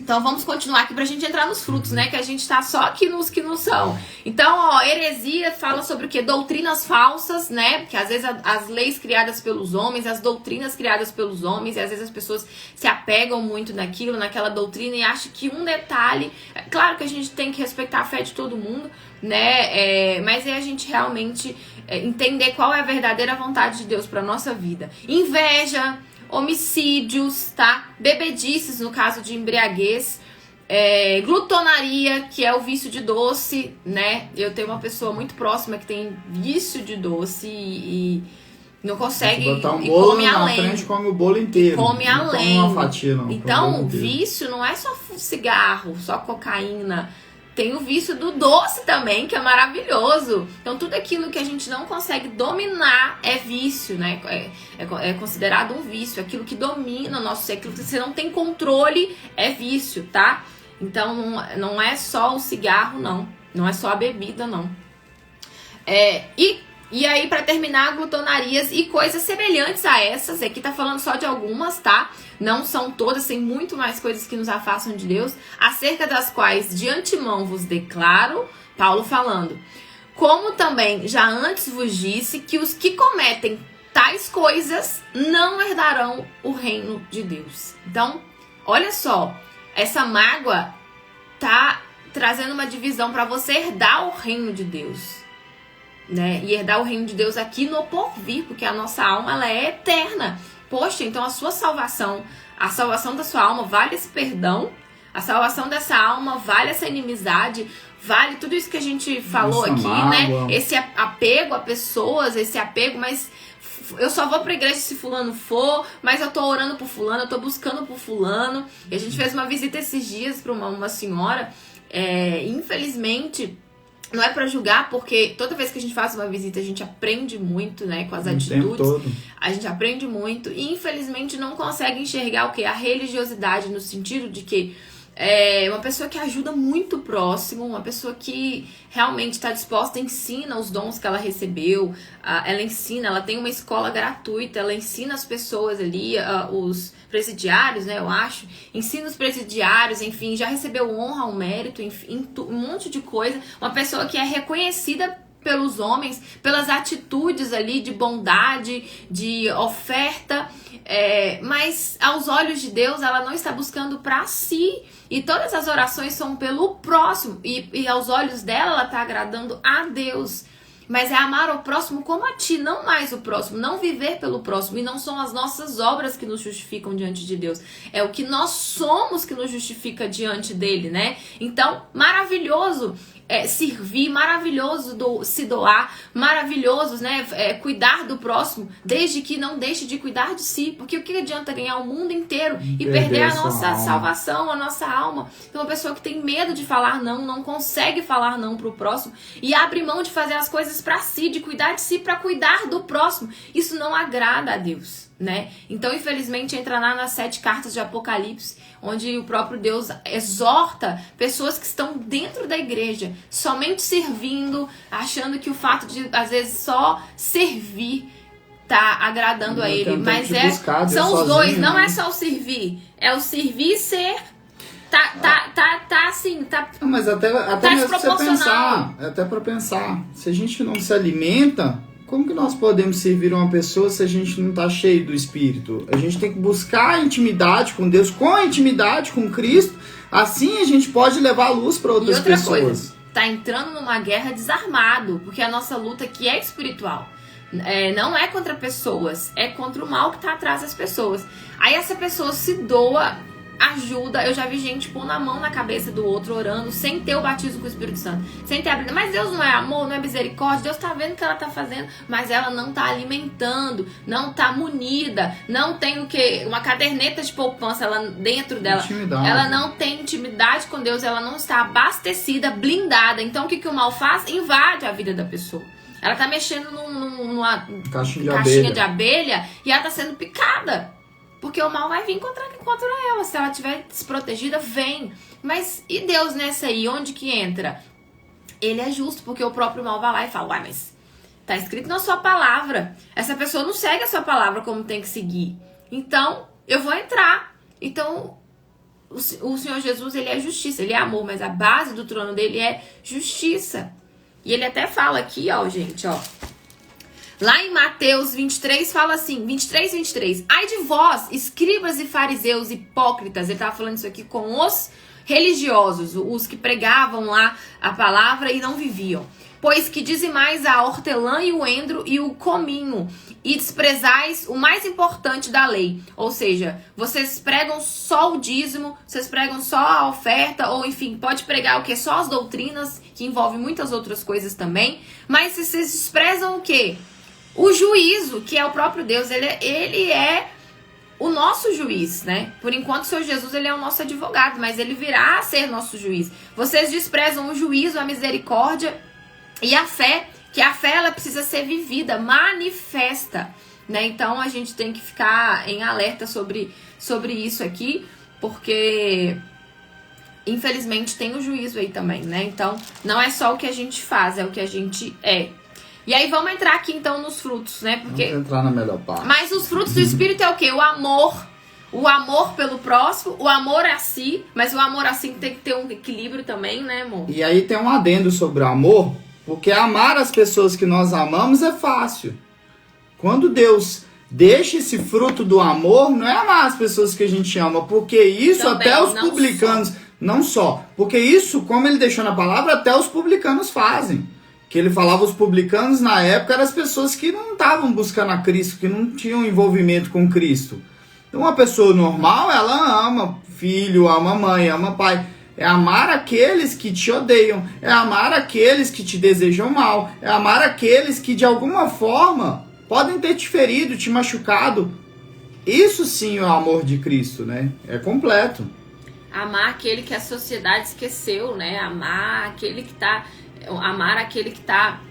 Então vamos continuar aqui pra gente entrar nos frutos, né? Que a gente tá só aqui nos que não são. Então, ó, heresia fala sobre o quê? Doutrinas falsas, né? Porque às vezes as leis criadas pelos homens, as doutrinas criadas pelos homens, e às vezes as pessoas se apegam muito naquilo, naquela doutrina e acham que um detalhe... Claro que a gente tem que respeitar a fé de todo mundo, né? Mas é a gente realmente entender qual é a verdadeira vontade de Deus pra nossa vida. Inveja... homicídios, tá? Bebedices, no caso de embriaguez, glutonaria, que é o vício de doce, né? Eu tenho uma pessoa muito próxima que tem vício de doce e não consegue, botar um e bolo come na além. frente, come o bolo inteiro. Come não além. Come uma fatia, não. Então, vício não é só cigarro, só cocaína. Tem o vício do doce também, que é maravilhoso. Então, tudo aquilo que a gente não consegue dominar é vício, né? É considerado um vício. Aquilo que domina o nosso ser, aquilo que você não tem controle é vício, tá? Então, não é só o cigarro, não. Não é só a bebida, não. E aí, pra terminar, glutonarias e coisas semelhantes a essas. Aqui tá falando só de algumas, tá? Não são todas, tem muito mais coisas que nos afastam de Deus, acerca das quais de antemão vos declaro, Paulo falando, como também já antes vos disse, que os que cometem tais coisas não herdarão o reino de Deus. Então, olha só, essa mágoa tá trazendo uma divisão para você herdar o reino de Deus, né? E herdar o reino de Deus aqui no porvir, porque a nossa alma ela é eterna. Poxa, então a sua salvação, a salvação da sua alma vale esse perdão, a salvação dessa alma vale essa inimizade, vale tudo isso que a gente falou aqui, mágoa, né? Esse apego a pessoas, esse apego, mas eu só vou pra igreja se fulano for, mas eu tô orando por fulano, eu tô buscando por fulano. E a gente fez uma visita esses dias pra uma senhora, infelizmente... Não é pra julgar, porque toda vez que a gente faz uma visita, a gente aprende muito, né, com as atitudes. A gente aprende muito e, infelizmente, não consegue enxergar o quê? A religiosidade, no sentido de que é uma pessoa que ajuda muito o próximo, uma pessoa que realmente está disposta, ensina os dons que ela recebeu, ela ensina, ela tem uma escola gratuita, ela ensina as pessoas ali, os presidiários, né, eu acho, ensina os presidiários, enfim, já recebeu honra, um mérito, enfim, um monte de coisa, uma pessoa que é reconhecida pelos homens, pelas atitudes ali de bondade, de oferta, mas aos olhos de Deus ela não está buscando para si, e todas as orações são pelo próximo, e aos olhos dela ela está agradando a Deus. Mas é amar o próximo como a ti, não mais o próximo, não viver pelo próximo. E não são as nossas obras que nos justificam diante de Deus. É o que nós somos que nos justifica diante dele, né? Então, maravilhoso servir, maravilhoso se doar, maravilhoso, né? Cuidar do próximo, desde que não deixe de cuidar de si. Porque o que adianta ganhar o mundo inteiro e perder a nossa salvação, a nossa alma? Então, uma pessoa que tem medo de falar não consegue falar não pro próximo e abre mão de fazer as coisas para si, de cuidar de si para cuidar do próximo. Isso não agrada a Deus, né? Então, infelizmente, entra lá nas 7 cartas de Apocalipse, onde o próprio Deus exorta pessoas que estão dentro da igreja, somente servindo, achando que o fato de, às vezes, só servir tá agradando a ele. Mas são os dois, não é só o servir, é o servir e ser. Mas até mesmo pra você pensar, até para pensar, se a gente não se alimenta, como que nós podemos servir uma pessoa se a gente não está cheio do Espírito? A gente tem que buscar a intimidade com Deus, com a intimidade com Cristo. Assim a gente pode levar a luz para outras pessoas. Coisa, tá entrando numa guerra desarmado, porque a nossa luta aqui é espiritual. Não é contra pessoas, é contra o mal que está atrás das pessoas. Aí essa pessoa se doa, ajuda. Eu já vi gente pondo a mão na cabeça do outro orando sem ter o batismo com o Espírito Santo, sem ter abrido. Mas Deus não é amor, não é misericórdia. Deus tá vendo o que ela tá fazendo, mas ela não tá alimentando, não tá munida, não tem o que? Uma caderneta de poupança ela, dentro dela. Intimidade. Ela não tem intimidade com Deus, ela não está abastecida, blindada. Então o que o mal faz? Invade a vida da pessoa. Ela tá mexendo numa caixinha de abelha e ela tá sendo picada. Porque o mal vai vir contra ela. Se ela estiver desprotegida, vem. Mas e Deus nessa aí? Onde que entra? Ele é justo, porque o próprio mal vai lá e fala: uai, mas tá escrito na sua palavra. Essa pessoa não segue a sua palavra como tem que seguir. Então, eu vou entrar. Então, o Senhor Jesus, ele é justiça, ele é amor. Mas a base do trono dele é justiça. E ele até fala aqui, ó, gente, ó. Lá em Mateus 23 fala assim, 23. Ai de vós, escribas e fariseus hipócritas. Ele estava falando isso aqui com os religiosos, os que pregavam lá a palavra e não viviam. Pois que dizimais a hortelã e o endro e o cominho, e desprezais o mais importante da lei. Ou seja, vocês pregam só o dízimo, vocês pregam só a oferta, ou enfim, pode pregar o que? Só as doutrinas, que envolve muitas outras coisas também. Mas vocês desprezam o quê? O juízo, que é o próprio Deus, ele é o nosso juiz, né? Por enquanto, o Senhor Jesus, ele é o nosso advogado, mas ele virá a ser nosso juiz. Vocês desprezam o juízo, a misericórdia e a fé, que a fé, ela precisa ser vivida, manifesta, né? Então, a gente tem que ficar em alerta sobre isso aqui, porque, infelizmente, tem o juízo aí também, né? Então, não é só o que a gente faz, é o que a gente é. E aí vamos entrar aqui então nos frutos, né? Porque vamos entrar na melhor parte. Mas os frutos do Espírito é o quê? O amor pelo próximo, o amor a si, mas o amor a si tem que ter um equilíbrio também, né, amor? E aí tem um adendo sobre o amor, porque amar as pessoas que nós amamos é fácil. Quando Deus deixa esse fruto do amor, não é amar as pessoas que a gente ama, porque isso também, até os publicanos, não só, porque isso, como ele deixou na palavra, até os publicanos fazem. Que ele falava os publicanos na época eram as pessoas que não estavam buscando a Cristo, que não tinham envolvimento com Cristo. Então uma pessoa normal, ela ama filho, ama mãe, ama pai. É amar aqueles que te odeiam, é amar aqueles que te desejam mal, é amar aqueles que de alguma forma podem ter te ferido, te machucado. Isso sim é o amor de Cristo, né? É completo. Amar aquele que a sociedade esqueceu, né? Amar aquele que tá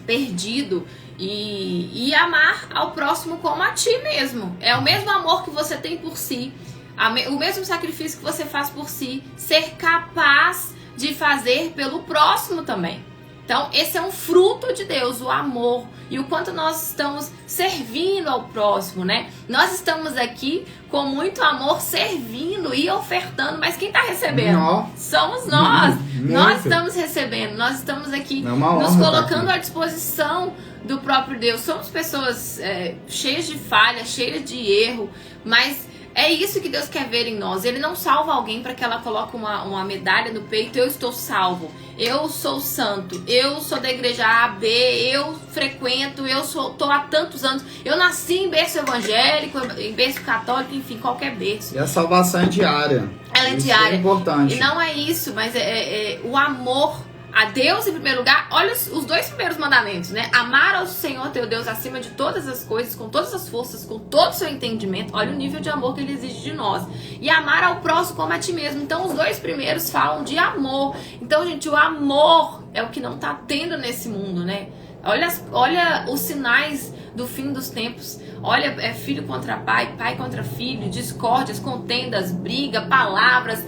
perdido e amar ao próximo como a ti mesmo. É o mesmo amor que você tem por si, o mesmo sacrifício que você faz por si, ser capaz de fazer pelo próximo também. Então, esse é um fruto de Deus, o amor. E o quanto nós estamos servindo ao próximo, né? Nós estamos aqui com muito amor, servindo e ofertando. Mas quem está recebendo? Somos nós. Nós estamos recebendo. Nós estamos aqui nos colocando à disposição do próprio Deus. Somos pessoas cheias de falha, cheias de erro. Mas é isso que Deus quer ver em nós. Ele não salva alguém para que ela coloque uma medalha no peito. Eu estou salvo. Eu sou santo. Eu sou da igreja A, B. Eu frequento. Tô há tantos anos. Eu nasci em berço evangélico, em berço católico, enfim, qualquer berço. E a salvação é diária. Ela é diária. É importante. E não é isso, mas o amor a Deus em primeiro lugar. Olha os 2 primeiros mandamentos, né? Amar ao Senhor teu Deus acima de todas as coisas, com todas as forças, com todo o seu entendimento. Olha o nível de amor que ele exige de nós. E amar ao próximo como a ti mesmo. Então os 2 primeiros falam de amor. Então, gente, o amor é o que não tá tendo nesse mundo, né? Olha os sinais do fim dos tempos. Olha, filho contra pai, pai contra filho, discórdias, contendas, briga, palavras,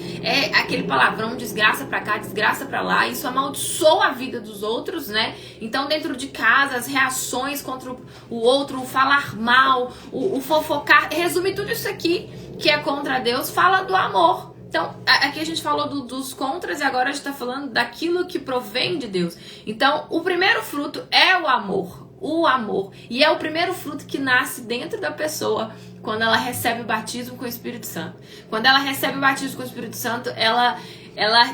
aquele palavrão, desgraça pra cá, desgraça pra lá. Isso amaldiçoa a vida dos outros, né? Então, dentro de casa, as reações contra o outro, o falar mal, o fofocar, resume tudo isso aqui que é contra Deus, fala do amor. Então, aqui a gente falou dos contras e agora a gente está falando daquilo que provém de Deus. Então, o primeiro fruto é o amor. O amor. E é o primeiro fruto que nasce dentro da pessoa quando ela recebe o batismo com o Espírito Santo. Quando ela recebe o batismo com o Espírito Santo, ela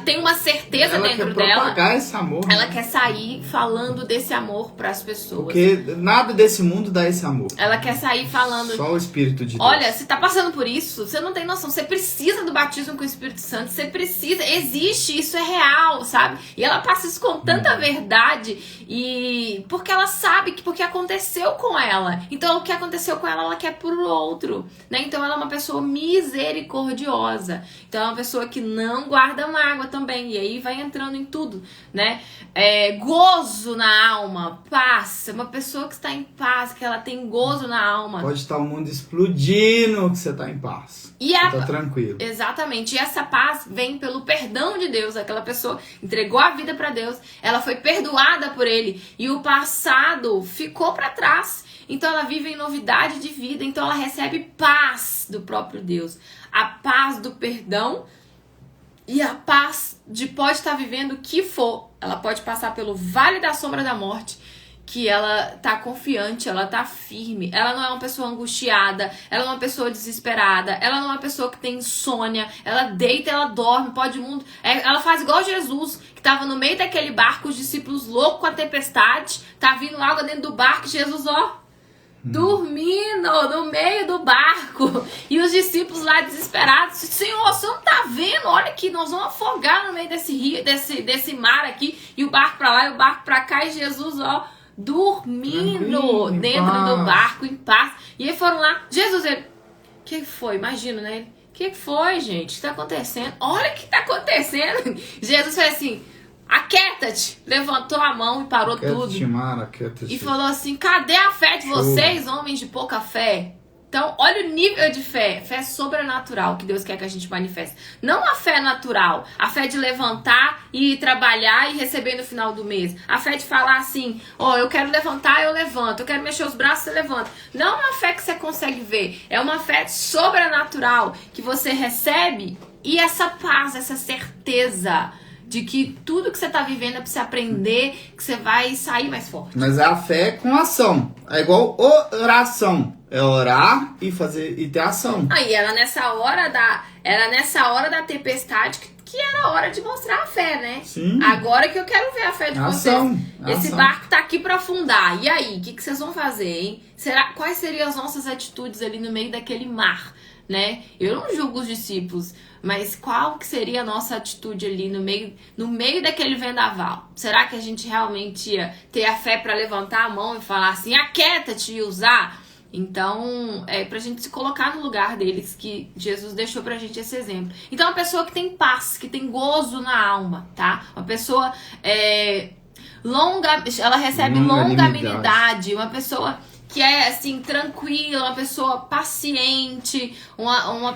tem uma certeza dentro dela. Ela quer propagar esse amor. Ela quer sair falando desse amor para as pessoas. Porque nada desse mundo dá esse amor. Ela quer sair falando. Só o Espírito de Deus. Olha, você tá passando por isso, você não tem noção. Você precisa do batismo com o Espírito Santo. Você precisa. Existe, isso é real, sabe? E ela passa isso com tanta verdade. E porque ela sabe porque aconteceu com ela. Então, o que aconteceu com ela quer pro outro, né? Então, ela é uma pessoa misericordiosa. Então, é uma pessoa que não guarda mágoa também. E aí vai entrando em tudo, né? Gozo na alma, paz. É uma pessoa que está em paz, que ela tem gozo na alma. Pode estar o mundo explodindo, que você está em paz. Você está tranquilo. Exatamente. E essa paz vem pelo perdão de Deus. Aquela pessoa entregou a vida para Deus. Ela foi perdoada por Ele. E o passado ficou para trás. Então ela vive em novidade de vida. Então ela recebe paz do próprio Deus. A paz do perdão e a paz de pode estar vivendo o que for. Ela pode passar pelo vale da sombra da morte, que ela tá confiante, ela tá firme. Ela não é uma pessoa angustiada, ela não é uma pessoa desesperada, ela não é uma pessoa que tem insônia, ela deita, ela dorme, pode o mundo. Ela faz igual Jesus, que tava no meio daquele barco, os discípulos loucos com a tempestade, tá vindo água dentro do barco, Jesus, dormindo no meio do barco. E os discípulos lá desesperados: Senhor, você não tá vendo? Olha aqui, nós vamos afogar no meio desse rio, desse mar aqui. E o barco pra lá e o barco pra cá. E Jesus, dormindo dentro do barco, em paz. E aí foram lá. Jesus, ele: o que foi? Imagina, né? O que foi, gente? O que tá acontecendo? Olha o que tá acontecendo. Jesus foi assim: aquieta-te, levantou a mão e parou tudo. E falou assim: cadê a fé de vocês, homens de pouca fé? Então, olha o nível de fé. Fé sobrenatural que Deus quer que a gente manifeste. Não a fé natural, a fé de levantar e trabalhar e receber no final do mês. A fé de falar assim: eu quero levantar, eu levanto. Eu quero mexer os braços, você levanta. Não é uma fé que você consegue ver. É uma fé sobrenatural que você recebe, e essa paz, essa certeza de que tudo que você tá vivendo é pra você aprender, que você vai sair mais forte. Mas a fé com ação. É igual oração. É orar e fazer e ter ação. Aí era nessa hora da tempestade que era a hora de mostrar a fé, né? Sim. Agora que eu quero ver a fé de ação, vocês. Esse barco tá aqui pra afundar. E aí, o que vocês vão fazer, hein? Quais seriam as nossas atitudes ali no meio daquele mar, né? Eu não julgo os discípulos, mas qual que seria a nossa atitude ali no meio daquele vendaval? Será que a gente realmente ia ter a fé para levantar a mão e falar assim: aquieta-te e usar? Então, pra gente se colocar no lugar deles, que Jesus deixou pra gente esse exemplo. Então, uma pessoa que tem paz, que tem gozo na alma, tá? Uma pessoa ela recebe longanimidade, uma pessoa que é, assim, tranquila, uma pessoa paciente,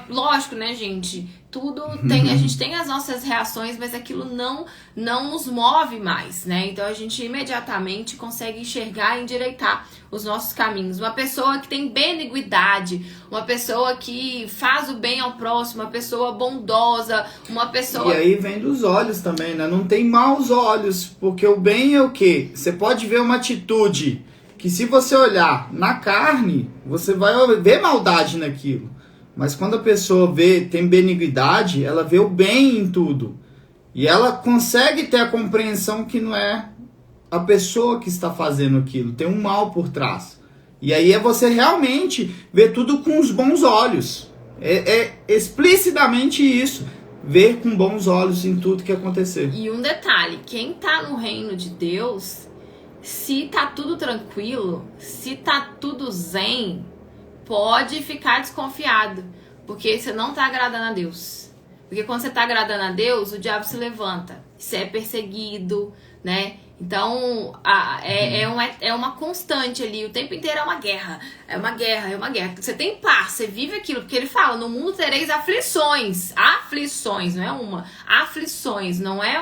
lógico, né, gente? tudo tem, a gente tem as nossas reações, mas aquilo não nos move mais, né? Então a gente imediatamente consegue enxergar e endireitar os nossos caminhos. Uma pessoa que tem beniguidade, uma pessoa que faz o bem ao próximo, uma pessoa bondosa, uma pessoa... E aí vem dos olhos também, né? Não tem maus olhos, porque o bem é o quê? Você pode ver uma atitude que, se você olhar na carne, você vai ver maldade naquilo. Mas quando a pessoa tem benignidade, ela vê o bem em tudo. E ela consegue ter a compreensão que não é a pessoa que está fazendo aquilo, tem um mal por trás. E aí é você realmente ver tudo com os bons olhos. É explicitamente isso. Ver com bons olhos em tudo que acontecer. E um detalhe, quem tá no reino de Deus, se tá tudo tranquilo, se tá tudo zen, pode ficar desconfiado, porque você não tá agradando a Deus. Porque quando você tá agradando a Deus, o diabo se levanta, você é perseguido, né? Então, é uma constante ali, o tempo inteiro é uma guerra. É uma guerra, é uma guerra. Você tem paz, você vive aquilo, porque ele fala, no mundo tereis aflições. Aflições, não é uma. Aflições, não é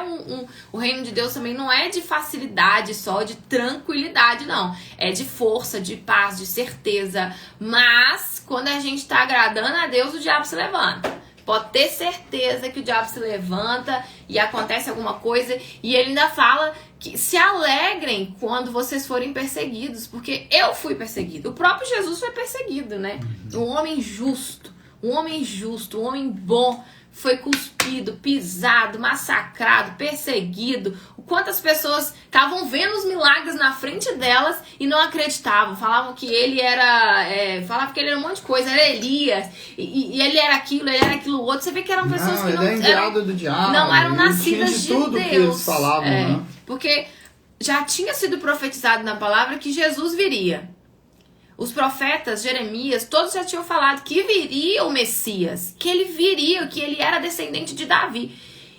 o reino de Deus também não é de facilidade só, de tranquilidade, não. É de força, de paz, de certeza. Mas, quando a gente tá agradando a Deus, o diabo se levanta. Pode ter certeza que o diabo se levanta e acontece alguma coisa. E ele ainda fala que se alegrem quando vocês forem perseguidos. Porque eu fui perseguido. O próprio Jesus foi perseguido, né? Um homem justo, um homem bom, foi cuspido, pisado, massacrado, perseguido. Quantas pessoas estavam vendo os milagres na frente delas e não acreditavam. Falavam que ele era... falavam que ele era um monte de coisa. Era Elias. E ele era aquilo outro. Você vê que eram pessoas que não... Ele é enviado do diabo. Não eram nascidas de tudo Deus. Que eles falavam, né? Porque já tinha sido profetizado na palavra que Jesus viria. Os profetas, Jeremias, todos já tinham falado que viria o Messias, que ele viria, que ele era descendente de Davi.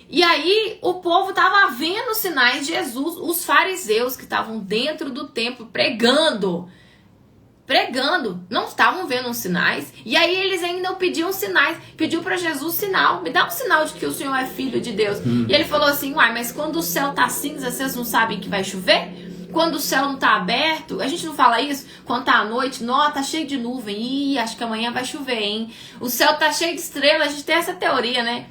E aí o povo estava vendo os sinais de Jesus, os fariseus que estavam dentro do templo pregando, não estavam vendo os sinais. E aí eles ainda pediam sinais, pediu para Jesus sinal, me dá um sinal de que o Senhor é filho de Deus. E ele falou assim, mas quando o céu tá cinza, vocês não sabem que vai chover? Quando o céu não tá aberto, a gente não fala isso? Quando tá à noite, tá cheio de nuvem, acho que amanhã vai chover, hein? O céu tá cheio de estrelas, a gente tem essa teoria, né?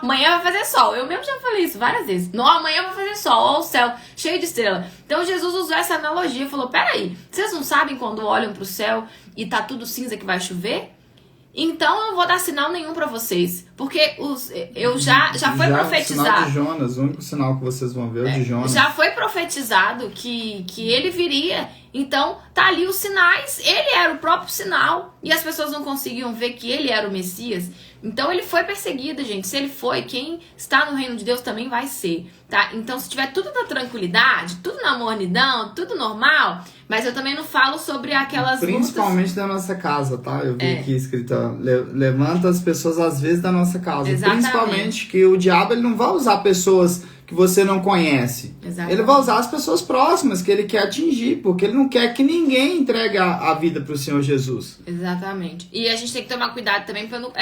Amanhã vai fazer sol. Eu mesmo já falei isso várias vezes. Amanhã vai fazer sol, ó o céu cheio de estrela. Então Jesus usou essa analogia, falou, peraí, vocês não sabem quando olham pro céu e tá tudo cinza que vai chover? Então eu não vou dar sinal nenhum pra vocês, porque já foi profetizado. O sinal de Jonas, o único sinal que vocês vão ver é o de Jonas. Já foi profetizado que ele viria, então tá ali os sinais, ele era o próprio sinal, e as pessoas não conseguiam ver que ele era o Messias. Então ele foi perseguido, gente. Se ele foi, quem está no reino de Deus também vai ser, tá? Então se tiver tudo na tranquilidade, tudo na mornidão, tudo normal, mas eu também não falo sobre aquelas principalmente lutas... da nossa casa, tá? Eu vi aqui escrito, levanta as pessoas às vezes da nossa casa. Exatamente. Principalmente que o diabo ele não vai usar pessoas que você não conhece. Exatamente. Ele vai usar as pessoas próximas que ele quer atingir, porque ele não quer que ninguém entregue a vida para o Senhor Jesus. Exatamente. E a gente tem que tomar cuidado também para não...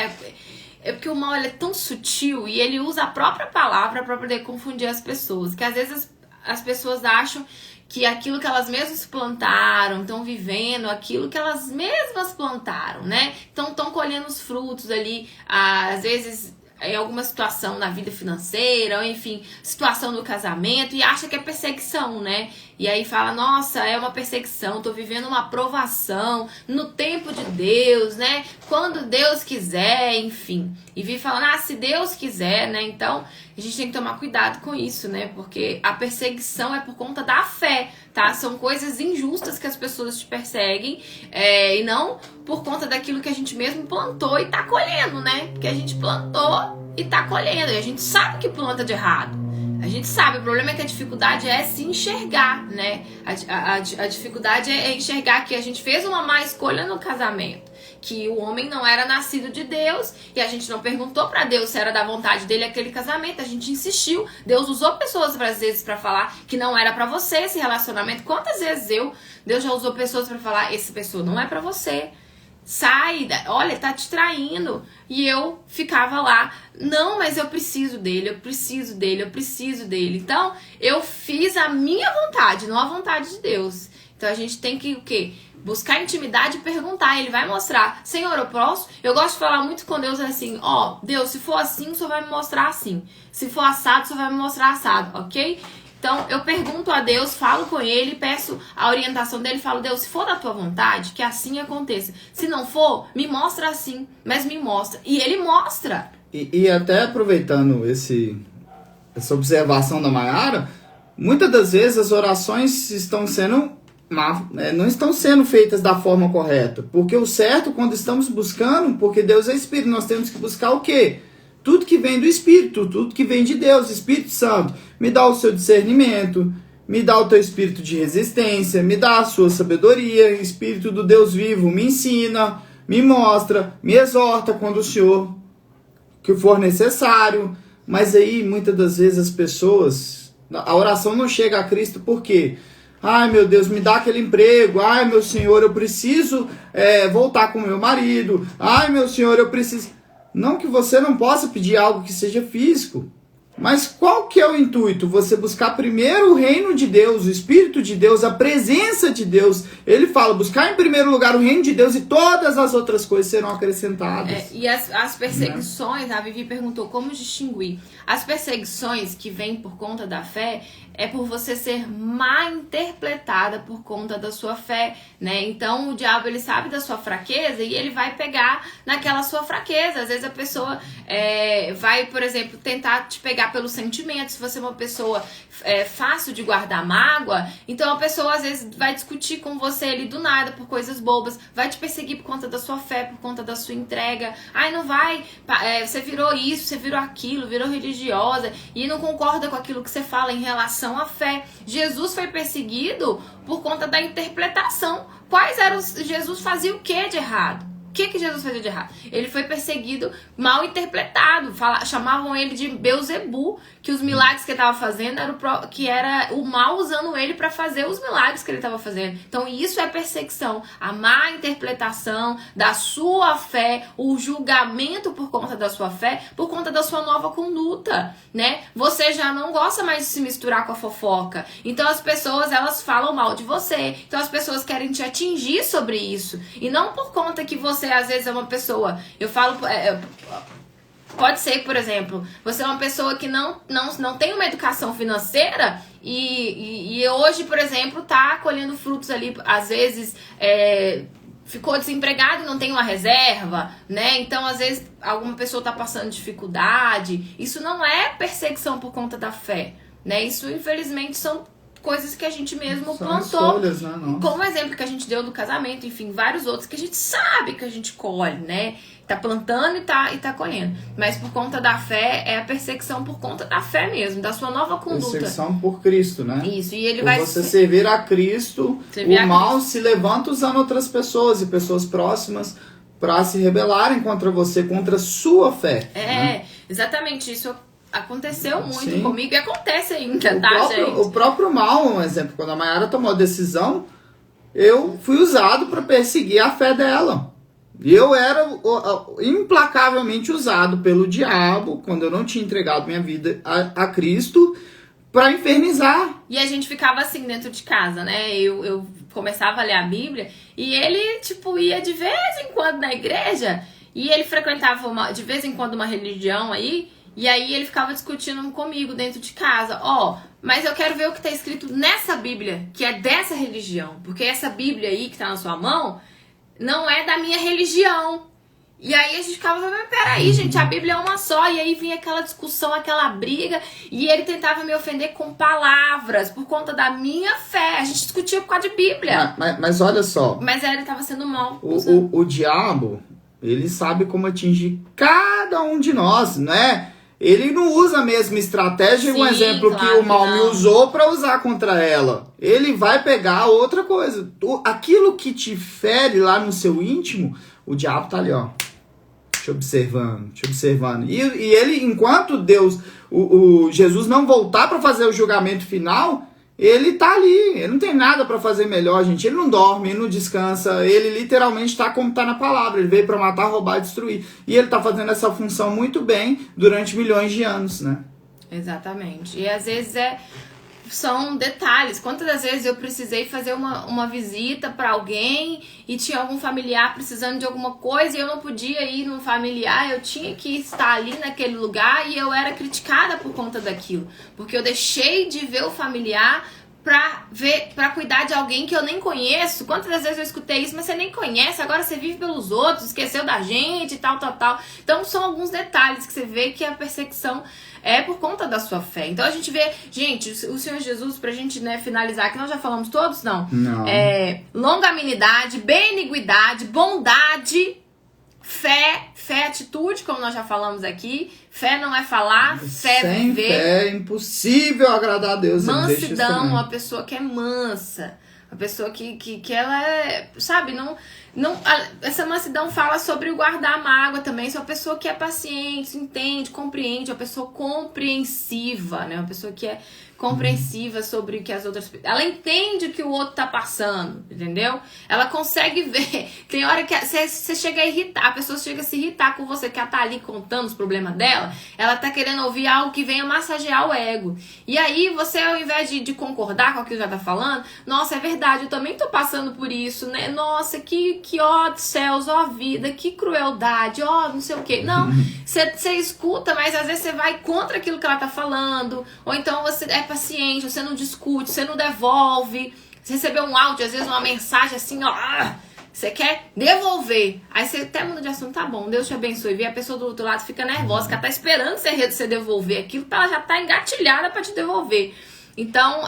É porque o mal ele é tão sutil e ele usa a própria palavra para poder confundir as pessoas. Que às vezes as pessoas acham que aquilo que elas mesmas plantaram, estão vivendo aquilo que elas mesmas plantaram, né? Então estão colhendo os frutos ali, às vezes em alguma situação na vida financeira, ou enfim, situação do casamento, e acha que é perseguição, né? E aí fala, nossa, é uma perseguição, tô vivendo uma provação no tempo de Deus, né? Quando Deus quiser, enfim. E vive falando, se Deus quiser, né? Então, a gente tem que tomar cuidado com isso, né? Porque a perseguição é por conta da fé, tá? São coisas injustas que as pessoas te perseguem, e não por conta daquilo que a gente mesmo plantou e tá colhendo, né? Porque a gente plantou e tá colhendo, e a gente sabe que planta de errado. A gente sabe, o problema é que a dificuldade é se enxergar, né? A dificuldade é enxergar que a gente fez uma má escolha no casamento, que o homem não era nascido de Deus, e a gente não perguntou pra Deus se era da vontade dele aquele casamento, a gente insistiu. Deus usou pessoas às vezes pra falar que não era pra você esse relacionamento. Quantas vezes Deus já usou pessoas pra falar, essa pessoa não é pra você. sai, olha, tá te traindo. E eu ficava lá, não, mas eu preciso dele, eu preciso dele, eu preciso dele. Então, eu fiz a minha vontade, não a vontade de Deus. Então, a gente tem que, o quê? Buscar intimidade e perguntar. Ele vai mostrar, Senhor, eu posso? Eu gosto de falar muito com Deus assim, ó, Deus, se for assim, o Senhor vai me mostrar assim. Se for assado, o Senhor vai me mostrar assado, ok? Então, eu pergunto a Deus, falo com ele, peço a orientação dele, falo, Deus, se for da tua vontade, que assim aconteça. Se não for, me mostra assim, mas me mostra. E ele mostra. E até aproveitando essa observação da Mayara, muitas das vezes as orações estão sendo não estão sendo feitas da forma correta. Porque o certo, quando estamos buscando, porque Deus é Espírito, nós temos que buscar o quê? Tudo que vem do Espírito, tudo que vem de Deus, Espírito Santo. Me dá o seu discernimento, me dá o teu espírito de resistência, me dá a sua sabedoria, Espírito do Deus vivo, me ensina, me mostra, me exorta quando o Senhor que for necessário. Mas aí, muitas das vezes, as pessoas, a oração não chega a Cristo por quê? Ai, meu Deus, me dá aquele emprego. Ai, meu Senhor, eu preciso voltar com meu marido. Ai, meu Senhor, eu preciso... Não que você não possa pedir algo que seja físico, mas qual que é o intuito? Você buscar primeiro o reino de Deus, o Espírito de Deus, a presença de Deus. Ele fala, buscar em primeiro lugar o reino de Deus e todas as outras coisas serão acrescentadas. E as perseguições, a Vivi perguntou como distinguir. As perseguições que vêm por conta da fé é por você ser mal interpretada por conta da sua fé, né? Então o diabo, ele sabe da sua fraqueza e ele vai pegar naquela sua fraqueza. Às vezes a pessoa vai, por exemplo, tentar te pegar pelo sentimento. Se você é uma pessoa fácil de guardar mágoa, então a pessoa às vezes vai discutir com você ali do nada por coisas bobas, vai te perseguir por conta da sua fé, por conta da sua entrega. Ai, não vai, você virou isso, você virou aquilo, virou religiosa e não concorda com aquilo que você fala em relação à fé. Jesus foi perseguido por conta da interpretação. Jesus fazia o que de errado? O que Jesus fazia de errado? Ele foi perseguido, mal interpretado. Chamavam ele de Beuzebu, que os milagres que ele estava fazendo era o mal usando ele para fazer os milagres que ele estava fazendo. Então isso é perseguição. A má interpretação da sua fé, o julgamento por conta da sua fé, por conta da sua nova conduta, né? Você já não gosta mais de se misturar com a fofoca. Então as pessoas, elas falam mal de você. Então as pessoas querem te atingir sobre isso. E não por conta que você às vezes é uma pessoa, eu falo, pode ser, por exemplo, você é uma pessoa que não tem uma educação financeira e hoje, por exemplo, tá colhendo frutos ali, às vezes ficou desempregado e não tem uma reserva, né? Então, às vezes, alguma pessoa tá passando dificuldade. Isso não é perseguição por conta da fé, né? Isso, infelizmente, são coisas que a gente mesmo plantou, escolhas, né? como o exemplo que a gente deu do casamento, enfim, vários outros que a gente sabe que a gente colhe, né? Tá plantando e tá colhendo. Mas por conta da fé, é a perseguição por conta da fé mesmo, da sua nova conduta. Perseguição por Cristo, né? Isso, e ele por vai... você servir a Cristo, o mal se levanta usando outras pessoas e pessoas próximas para se rebelarem contra você, contra a sua fé. Né? Exatamente, isso aconteceu muito Sim. comigo e acontece ainda, gente? O próprio mal, um exemplo, quando a Mayara tomou a decisão, eu fui usado para perseguir a fé dela. E eu era implacavelmente usado pelo diabo, quando eu não tinha entregado minha vida a Cristo, para infernizar. E a gente ficava assim dentro de casa, né? Eu começava a ler a Bíblia e ele, tipo, ia de vez em quando na igreja e ele frequentava de vez em quando uma religião aí. E aí ele ficava discutindo comigo dentro de casa, mas eu quero ver o que está escrito nessa Bíblia, que é dessa religião, porque essa Bíblia aí que está na sua mão não é da minha religião. E aí a gente ficava, mas peraí, gente, a Bíblia é uma só. E aí vinha aquela discussão, aquela briga, e ele tentava me ofender com palavras por conta da minha fé. A gente discutia por causa de Bíblia. Mas olha só. Mas ele estava sendo mal. O diabo, ele sabe como atingir cada um de nós, né? Ele não usa a mesma estratégia, um exemplo claro, que o mal me usou para usar contra ela. Ele vai pegar outra coisa. Aquilo que te fere lá no seu íntimo, o diabo tá ali, te observando. E ele, enquanto Deus, Jesus não voltar para fazer o julgamento final, ele tá ali, ele não tem nada para fazer melhor, gente. Ele não dorme, ele não descansa, ele literalmente tá como tá na palavra. Ele veio para matar, roubar e destruir. E ele tá fazendo essa função muito bem durante milhões de anos, né? Exatamente. E às vezes são detalhes. Quantas das vezes eu precisei fazer uma visita para alguém e tinha algum familiar precisando de alguma coisa e eu não podia ir num familiar, eu tinha que estar ali naquele lugar e eu era criticada por conta daquilo, porque eu deixei de ver o familiar pra cuidar de alguém que eu nem conheço. Quantas das vezes eu escutei isso, mas você nem conhece, agora você vive pelos outros, esqueceu da gente e tal. Então são alguns detalhes que você vê que a perseguição é por conta da sua fé. Então a gente vê, gente, o Senhor Jesus, pra gente, né, finalizar, que nós já falamos todos, não. Longanimidade, beniguidade, bondade, fé, atitude, como nós já falamos aqui. Fé não é falar, fé é Sem viver. fé é impossível agradar a Deus. Mansidão, uma pessoa que é mansa. Uma pessoa que ela é, sabe, essa mansidão fala sobre o guardar a mágoa também. Isso é uma pessoa que é paciente, entende, compreende, uma pessoa compreensiva, né? Uma pessoa que é compreensiva sobre o que as outras... Ela entende o que o outro tá passando, entendeu? Ela consegue ver. Tem hora que você chega a irritar, a pessoa chega a se irritar com você, que ela tá ali contando os problemas dela, ela tá querendo ouvir algo que venha massagear o ego. E aí você, ao invés de concordar com aquilo que ela tá falando, nossa, é verdade, eu também tô passando por isso, né? Nossa, que ó céus, ó vida, que crueldade, ó não sei o quê. Não, você escuta, mas às vezes você vai contra aquilo que ela tá falando, ou então você é paciente, você não discute, você não devolve. Você recebeu um áudio, às vezes uma mensagem assim, ó, você quer devolver. Aí você até muda de assunto, tá bom, Deus te abençoe. E a pessoa do outro lado fica nervosa, que ela tá esperando você devolver aquilo, ela já tá engatilhada pra te devolver. Então,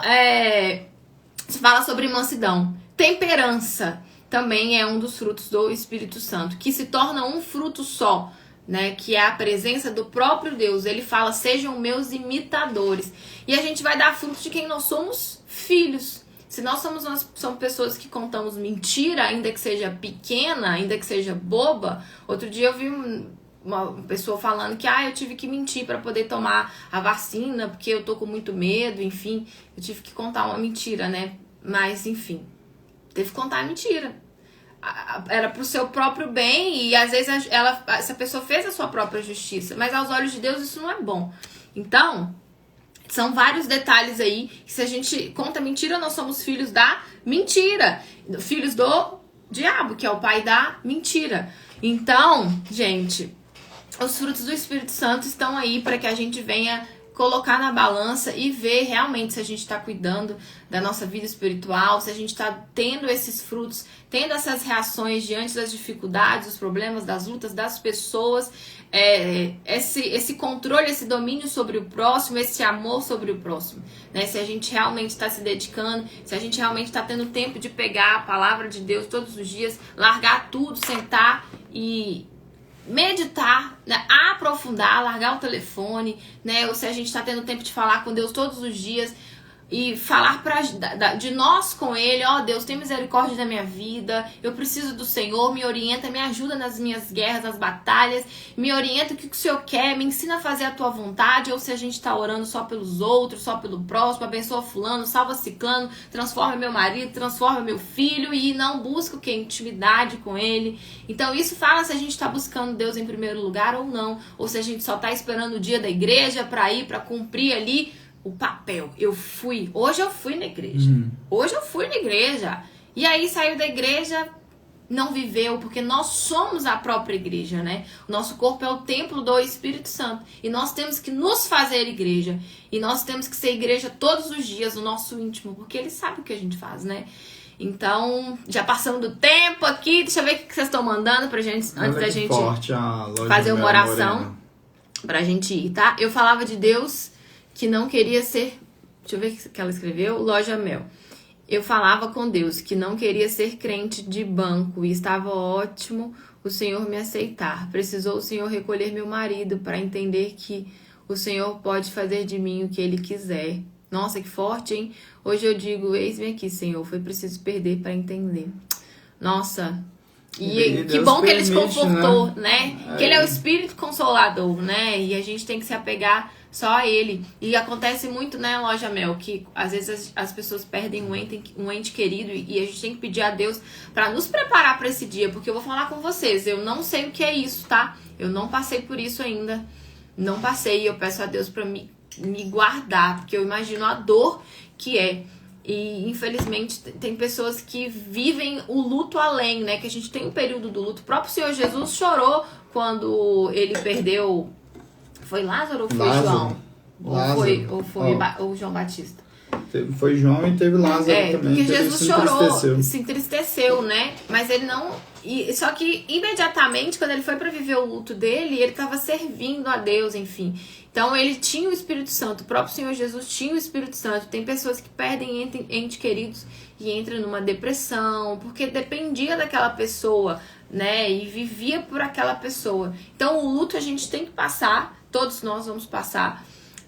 se fala sobre mansidão. Temperança também é um dos frutos do Espírito Santo, que se torna um fruto só, né, que é a presença do próprio Deus. Ele fala, sejam meus imitadores. E a gente vai dar fruto de quem nós somos filhos. Se nós somos pessoas que contamos mentira, ainda que seja pequena, ainda que seja boba. Outro dia eu vi uma pessoa falando que eu tive que mentir para poder tomar a vacina, porque eu tô com muito medo, enfim. Eu tive que contar uma mentira, né? Mas, enfim, teve que contar a mentira. Era pro seu próprio bem e às vezes essa pessoa fez a sua própria justiça, mas aos olhos de Deus isso não é bom. Então, são vários detalhes aí que se a gente conta mentira, nós somos filhos da mentira, filhos do diabo, que é o pai da mentira. Então, gente, os frutos do Espírito Santo estão aí para que a gente venha colocar na balança e ver realmente se a gente está cuidando da nossa vida espiritual, se a gente está tendo esses frutos, tendo essas reações diante das dificuldades, dos problemas, das lutas das pessoas, esse controle, esse domínio sobre o próximo, esse amor sobre o próximo, né? Se a gente realmente está se dedicando, se a gente realmente está tendo tempo de pegar a palavra de Deus todos os dias, largar tudo, sentar e meditar, né, aprofundar, largar o telefone, né, ou se a gente está tendo tempo de falar com Deus todos os dias e falar de nós com Ele, Deus, tem misericórdia da minha vida, eu preciso do Senhor, me orienta, me ajuda nas minhas guerras, nas batalhas, me orienta o que o Senhor quer, me ensina a fazer a tua vontade, ou se a gente está orando só pelos outros, só pelo próximo, abençoa fulano, salva ciclano, transforma meu marido, transforma meu filho e não busca o que? Intimidade com Ele. Então isso fala se a gente está buscando Deus em primeiro lugar ou não, ou se a gente só está esperando o dia da igreja para ir, para cumprir ali o papel. Hoje eu fui na igreja. E aí saiu da igreja, não viveu, porque nós somos a própria igreja, né? O nosso corpo é o templo do Espírito Santo. E nós temos que nos fazer igreja. E nós temos que ser igreja todos os dias, no nosso íntimo, porque Ele sabe o que a gente faz, né? Então, já passando do tempo aqui, deixa eu ver o que vocês estão mandando pra gente, antes da gente fazer uma oração pra gente ir, tá? Eu falava de Deus que não queria ser... Deixa eu ver o que ela escreveu. Loja Mel. Eu falava com Deus que não queria ser crente de banco e estava ótimo o Senhor me aceitar. Precisou o Senhor recolher meu marido para entender que o Senhor pode fazer de mim o que Ele quiser. Nossa, que forte, hein? Hoje eu digo, eis-me aqui, Senhor. Foi preciso perder para entender. Nossa... E que bom que Ele te confortou, né? Que Ele é o Espírito Consolador, né? E a gente tem que se apegar Só ele. E acontece muito, né, Loja Mel, que às vezes as pessoas perdem um ente querido e a gente tem que pedir a Deus pra nos preparar pra esse dia. Porque eu vou falar com vocês, eu não sei o que é isso, tá? Eu não passei por isso ainda. Não passei e eu peço a Deus pra me guardar, porque eu imagino a dor que é. E infelizmente tem pessoas que vivem o luto além, né? Que a gente tem um período do luto. O próprio Senhor Jesus chorou quando ele perdeu... Foi Lázaro ou foi Lázaro. João? Lázaro. Ou foi o João Batista? Foi João e teve Lázaro também. Porque Jesus chorou, se entristeceu, né? Mas ele não... Só que imediatamente, quando ele foi para viver o luto dele, ele estava servindo a Deus, enfim. Então ele tinha o Espírito Santo, o próprio Senhor Jesus tinha o Espírito Santo. Tem pessoas que perdem entes queridos e entram numa depressão, porque dependia daquela pessoa, né? E vivia por aquela pessoa. Então o luto a gente tem que passar, todos nós vamos passar.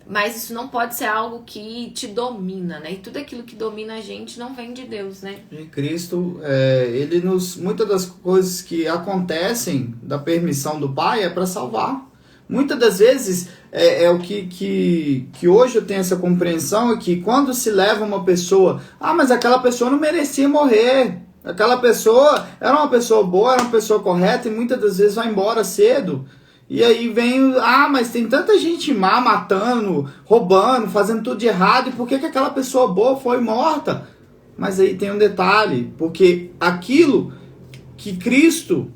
Mas isso não pode ser algo que te domina, né? E tudo aquilo que domina a gente não vem de Deus, né? E Cristo, ele nos... Muitas das coisas que acontecem da permissão do Pai é para salvar. Muitas das vezes, o que hoje eu tenho essa compreensão é que quando se leva uma pessoa... Ah, mas aquela pessoa não merecia morrer. Aquela pessoa era uma pessoa boa, era uma pessoa correta e muitas das vezes vai embora cedo. E aí vem, mas tem tanta gente má matando, roubando, fazendo tudo de errado, e por que aquela pessoa boa foi morta? Mas aí tem um detalhe, porque aquilo que Cristo,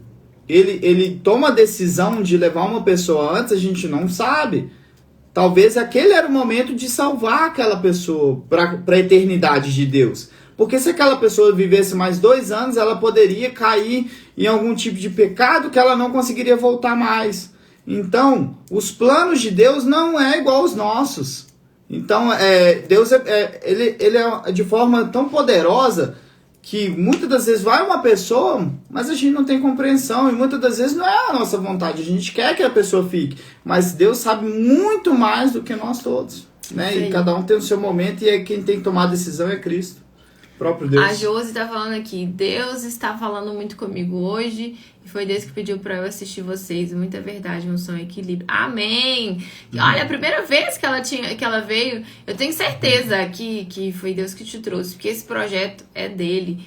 ele toma a decisão de levar uma pessoa antes, a gente não sabe. Talvez aquele era o momento de salvar aquela pessoa para a eternidade de Deus. Porque se aquela pessoa vivesse mais 2 anos, ela poderia cair em algum tipo de pecado que ela não conseguiria voltar mais. Então, os planos de Deus não é igual aos nossos. Então, Deus ele é de forma tão poderosa que muitas das vezes vai uma pessoa, mas a gente não tem compreensão. E muitas das vezes não é a nossa vontade. A gente quer que a pessoa fique. Mas Deus sabe muito mais do que nós todos. Né? E cada um tem o seu momento e quem tem que tomar a decisão é Cristo. Próprio Deus. A Josi tá falando aqui, Deus está falando muito comigo hoje e foi Deus que pediu pra eu assistir vocês. Muita verdade, emoção e equilíbrio. Amém! Olha, a primeira vez que ela veio, eu tenho certeza que foi Deus que te trouxe, porque esse projeto é dele.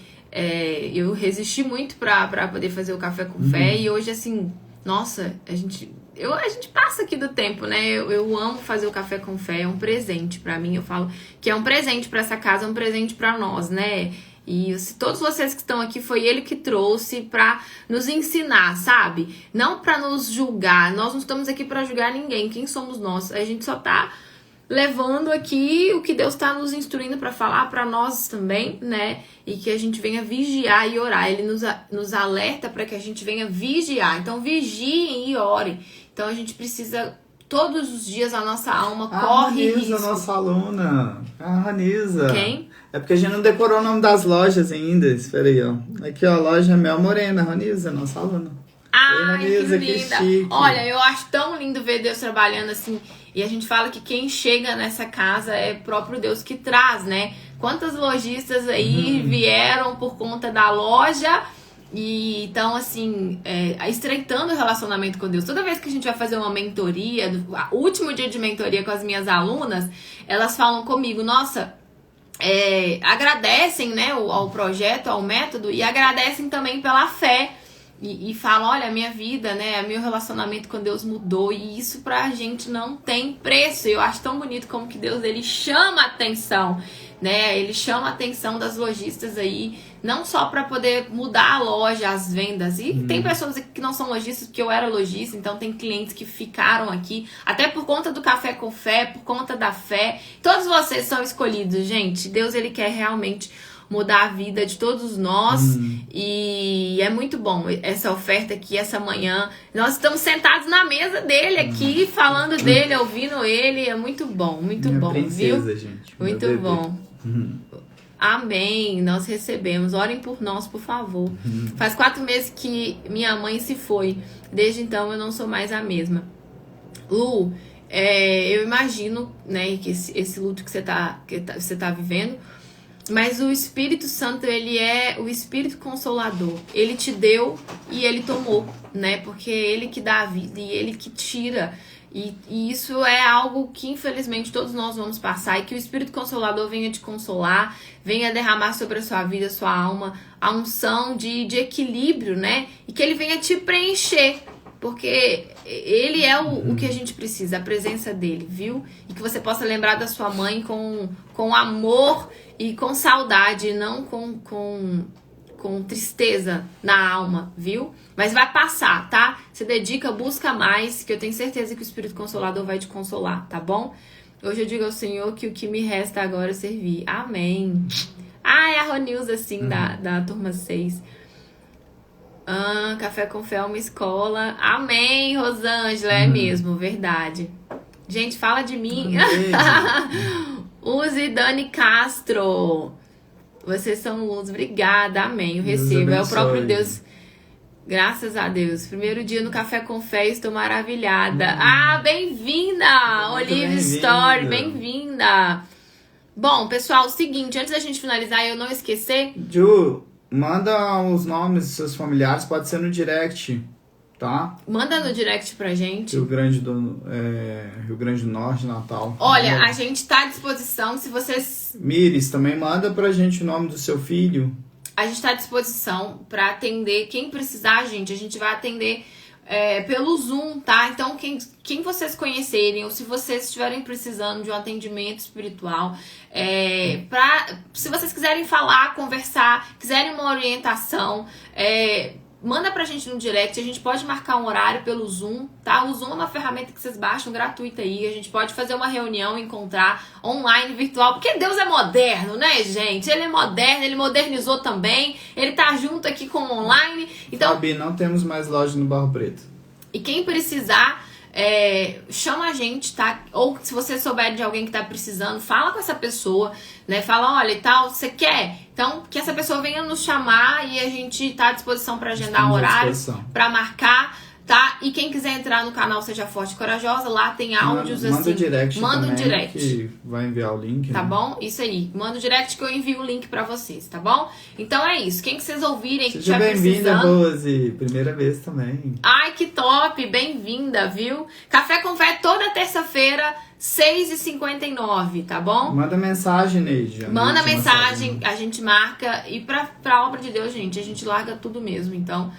Eu resisti muito pra poder fazer o Café com Fé e hoje, assim, nossa, a gente passa aqui do tempo, né? Eu amo fazer o Café com Fé, é um presente pra mim. Eu falo que é um presente pra essa casa, é um presente pra nós, né? E se todos vocês que estão aqui, foi ele que trouxe pra nos ensinar, sabe? Não pra nos julgar. Nós não estamos aqui pra julgar ninguém. Quem somos nós? A gente só tá levando aqui o que Deus tá nos instruindo pra falar pra nós também, né? E que a gente venha vigiar e orar. Ele nos alerta pra que a gente venha vigiar. Então, vigiem e orem. Então a gente precisa, todos os dias a nossa alma corre risco. A nossa aluna. A Ranisa. Quem? É porque a gente não decorou o nome das lojas ainda. Espera aí, ó. Aqui, ó, a loja Mel Morena. Ranisa, nossa aluna. Ai, Ranisa, que linda. chique. Olha, eu acho tão lindo ver Deus trabalhando assim. E a gente fala que quem chega nessa casa é próprio Deus que traz, né? Quantas lojistas aí vieram por conta da loja... E então, assim, estreitando o relacionamento com Deus. Toda vez que a gente vai fazer uma mentoria, o último dia de mentoria com as minhas alunas, elas falam comigo, nossa, agradecem, né, ao projeto, ao método, e agradecem também pela fé. E falam, olha, a minha vida, né, meu relacionamento com Deus mudou. E isso pra gente não tem preço. Eu acho tão bonito como que Deus, ele chama a atenção, né? Ele chama a atenção das lojistas aí, não só para poder mudar a loja, as vendas. E tem pessoas aqui que não são lojistas, porque eu era lojista, então tem clientes que ficaram aqui, até por conta do Café com Fé, por conta da fé. Todos vocês são escolhidos, gente. Deus, ele quer realmente mudar a vida de todos nós. E é muito bom essa oferta aqui, essa manhã. Nós estamos sentados na mesa dele aqui, falando dele, ouvindo ele. É muito bom, muito Minha bom, princesa, viu? Gente, muito bom. Amém, nós recebemos. Orem por nós, por favor. Faz 4 meses que minha mãe se foi. Desde então eu não sou mais a mesma. Lu, eu imagino, né, que esse luto que você tá vivendo, mas o Espírito Santo, ele é o Espírito Consolador. Ele te deu e ele tomou, né? Porque é ele que dá a vida e ele que tira. E isso é algo que, infelizmente, todos nós vamos passar. E que o Espírito Consolador venha te consolar, venha derramar sobre a sua vida, a sua alma, a unção de equilíbrio, né? E que ele venha te preencher. Porque ele é o que a gente precisa, a presença dele, viu? E que você possa lembrar da sua mãe com amor e com saudade, não com tristeza na alma, viu? Mas vai passar, tá? Se dedica, busca mais, que eu tenho certeza que o Espírito Consolador vai te consolar, tá bom? Hoje eu digo ao Senhor que o que me resta agora é servir. Amém. É a Ronilza, assim, da turma 6. Café com Fé é uma escola. Amém, Rosângela, é mesmo, verdade. Gente, fala de mim. Use Dani Castro. Vocês são luz, obrigada, amém. Eu recebo, é o próprio Deus. Graças a Deus. Primeiro dia no Café com Fé, estou maravilhada. Bem-vinda! Olive Story, bem-vinda. Bom, pessoal, o seguinte, antes da gente finalizar e eu não esquecer... Ju, manda os nomes dos seus familiares, pode ser no direct, tá? Manda no direct pra gente. Rio Grande do Norte, Natal. Olha, a gente tá à disposição, se vocês... Miris, também manda pra gente o nome do seu filho. A gente tá à disposição pra atender quem precisar, gente. A gente vai atender pelo Zoom, tá? Então, quem vocês conhecerem, ou se vocês estiverem precisando de um atendimento espiritual, se vocês quiserem falar, conversar, quiserem uma orientação, manda pra gente no direct, a gente pode marcar um horário pelo Zoom, tá? O Zoom é uma ferramenta que vocês baixam gratuita aí, a gente pode fazer uma reunião, encontrar online, virtual, porque Deus é moderno, né, gente? Ele é moderno, ele modernizou também, ele tá junto aqui com o online. Então, Fabi, não temos mais loja no Barro Preto. E quem precisar, chama a gente, tá? Ou se você souber de alguém que tá precisando, fala com essa pessoa, né? Fala, olha, e tal, você quer? Então, que essa pessoa venha nos chamar e a gente tá à disposição para agendar horário, para marcar, tá? E quem quiser entrar no canal Seja Forte e Corajosa, lá tem áudios assim. Manda direct manda também, um direct. Que vai enviar o link. Tá né? bom? Isso aí. Manda um direct que eu envio o link pra vocês, tá bom? Então é isso. Quem que vocês ouvirem que Seja estiver bem-vinda, precisando... Rose. Primeira vez também. Ai, que top! Bem-vinda, viu? Café com Fé toda terça-feira, 6h59, tá bom? Manda mensagem, Neide. Manda mensagem, a gente marca. E pra obra de Deus, gente, a gente larga tudo mesmo. Então,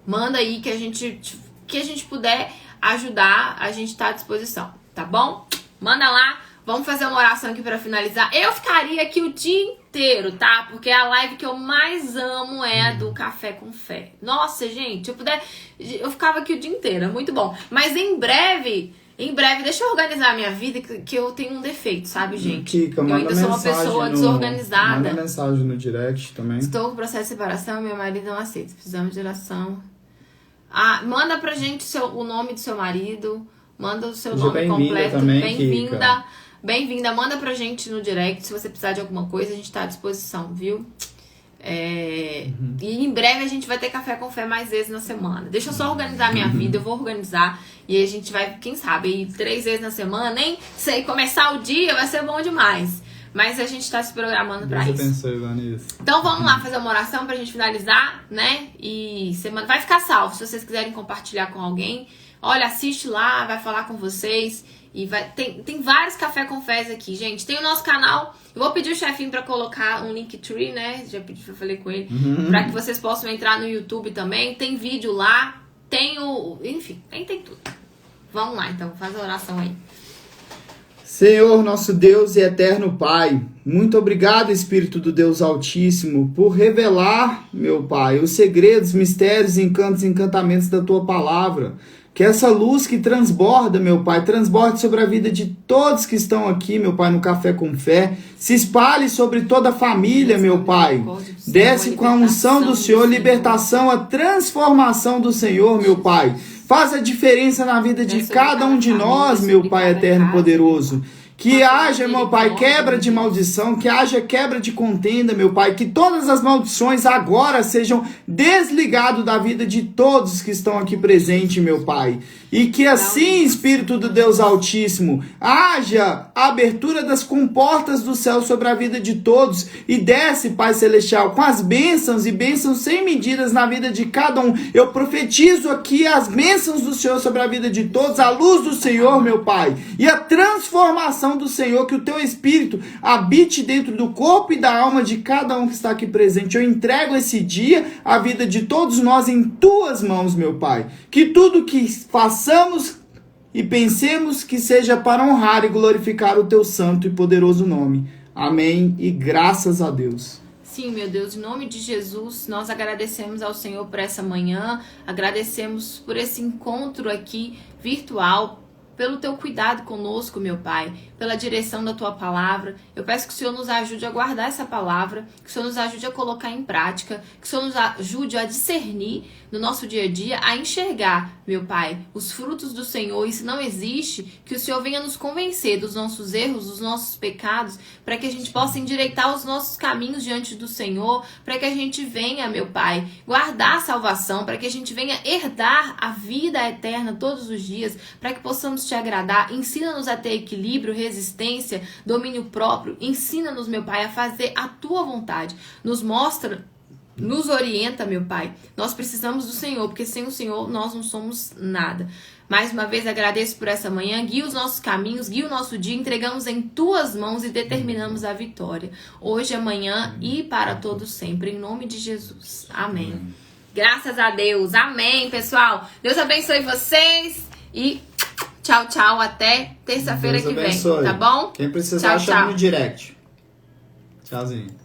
manda aí que a gente puder ajudar, a gente tá à disposição, tá bom? Manda lá. Vamos fazer uma oração aqui pra finalizar. Eu ficaria aqui o dia inteiro, tá? Porque a live que eu mais amo é a do Café com Fé. Nossa, gente, se eu puder, eu ficava aqui o dia inteiro, é muito bom. Mas em breve, deixa eu organizar a minha vida, que eu tenho um defeito, sabe, gente? Kika, eu ainda sou uma pessoa desorganizada. Manda mensagem no direct também. Estou com processo de separação, meu marido não aceita. Precisamos de oração. Manda pra gente o nome do seu marido. Manda o seu nome completo. Bem-vinda. Bem-vinda. Manda pra gente no direct. Se você precisar de alguma coisa, a gente tá à disposição, viu? E em breve a gente vai ter Café com Fé mais vezes na semana. Deixa eu só organizar a minha vida. Eu vou organizar. E a gente vai, quem sabe, ir 3 vezes na semana. Nem sei, começar o dia vai ser bom demais. Mas a gente tá se programando pra Deus isso. abençoe, Vanessa. Então vamos lá fazer uma oração pra gente finalizar, né? E semana vai ficar salvo. Se vocês quiserem compartilhar com alguém, olha, assiste lá, vai falar com vocês. E tem vários Café com Fé aqui, gente. Tem o nosso canal. Eu vou pedir o chefinho pra colocar um Linktree, né? Já falei com ele. Pra que vocês possam entrar no YouTube também. Tem vídeo lá. Enfim, tem tudo. Vamos lá, então. Faz a oração aí. Senhor, nosso Deus e eterno Pai, muito obrigado, Espírito do Deus Altíssimo, por revelar, meu Pai, os segredos, mistérios, encantos e encantamentos da Tua Palavra. Que essa luz que transborda, meu Pai, transborde sobre a vida de todos que estão aqui, meu Pai, no Café com Fé. Se espalhe sobre toda a família, meu Pai. Desce com a unção do Senhor, libertação, a transformação do Senhor, meu Pai. Faz a diferença na vida de cada um de nós, meu Pai eterno e poderoso. Que haja, meu Pai, quebra de maldição, que haja quebra de contenda, meu Pai, que todas as maldições agora sejam desligadas da vida de todos que estão aqui presentes, meu Pai. E que assim, Espírito do Deus Altíssimo, haja a abertura das comportas do céu sobre a vida de todos e desce, Pai Celestial, com as bênçãos e bênçãos sem medidas na vida de cada um. Eu profetizo aqui as bênçãos do Senhor sobre a vida de todos, a luz do Senhor, meu Pai, e a transformação do Senhor, que o Teu Espírito habite dentro do corpo e da alma de cada um que está aqui presente. Eu entrego esse dia, a vida de todos nós em Tuas mãos, meu Pai. Que tudo que façamos e pensemos que seja para honrar e glorificar o Teu santo e poderoso nome. Amém e graças a Deus. Sim, meu Deus, em nome de Jesus, nós agradecemos ao Senhor por essa manhã, agradecemos por esse encontro aqui virtual, pelo Teu cuidado conosco, meu Pai, pela direção da Tua palavra. Eu peço que o Senhor nos ajude a guardar essa palavra, que o Senhor nos ajude a colocar em prática, que o Senhor nos ajude a discernir no nosso dia a dia, a enxergar, meu Pai, os frutos do Senhor. E se não existe, que o Senhor venha nos convencer dos nossos erros, dos nossos pecados, para que a gente possa endireitar os nossos caminhos diante do Senhor, para que a gente venha, meu Pai, guardar a salvação, para que a gente venha herdar a vida eterna todos os dias, para que possamos Te agradar. Ensina-nos a ter equilíbrio, resistência, domínio próprio. Ensina-nos, meu Pai, a fazer a Tua vontade. Nos mostra, nos orienta, meu Pai. Nós precisamos do Senhor, porque sem o Senhor nós não somos nada. Mais uma vez agradeço por essa manhã. Guia os nossos caminhos, guia o nosso dia. Entregamos em Tuas mãos e determinamos a vitória. Hoje, amanhã e para todos sempre. Em nome de Jesus. Amém. Graças a Deus. Amém, pessoal. Deus abençoe vocês e tchau, tchau. Até terça-feira que vem, tá bom? Quem precisar, chama no direct. Tchauzinho.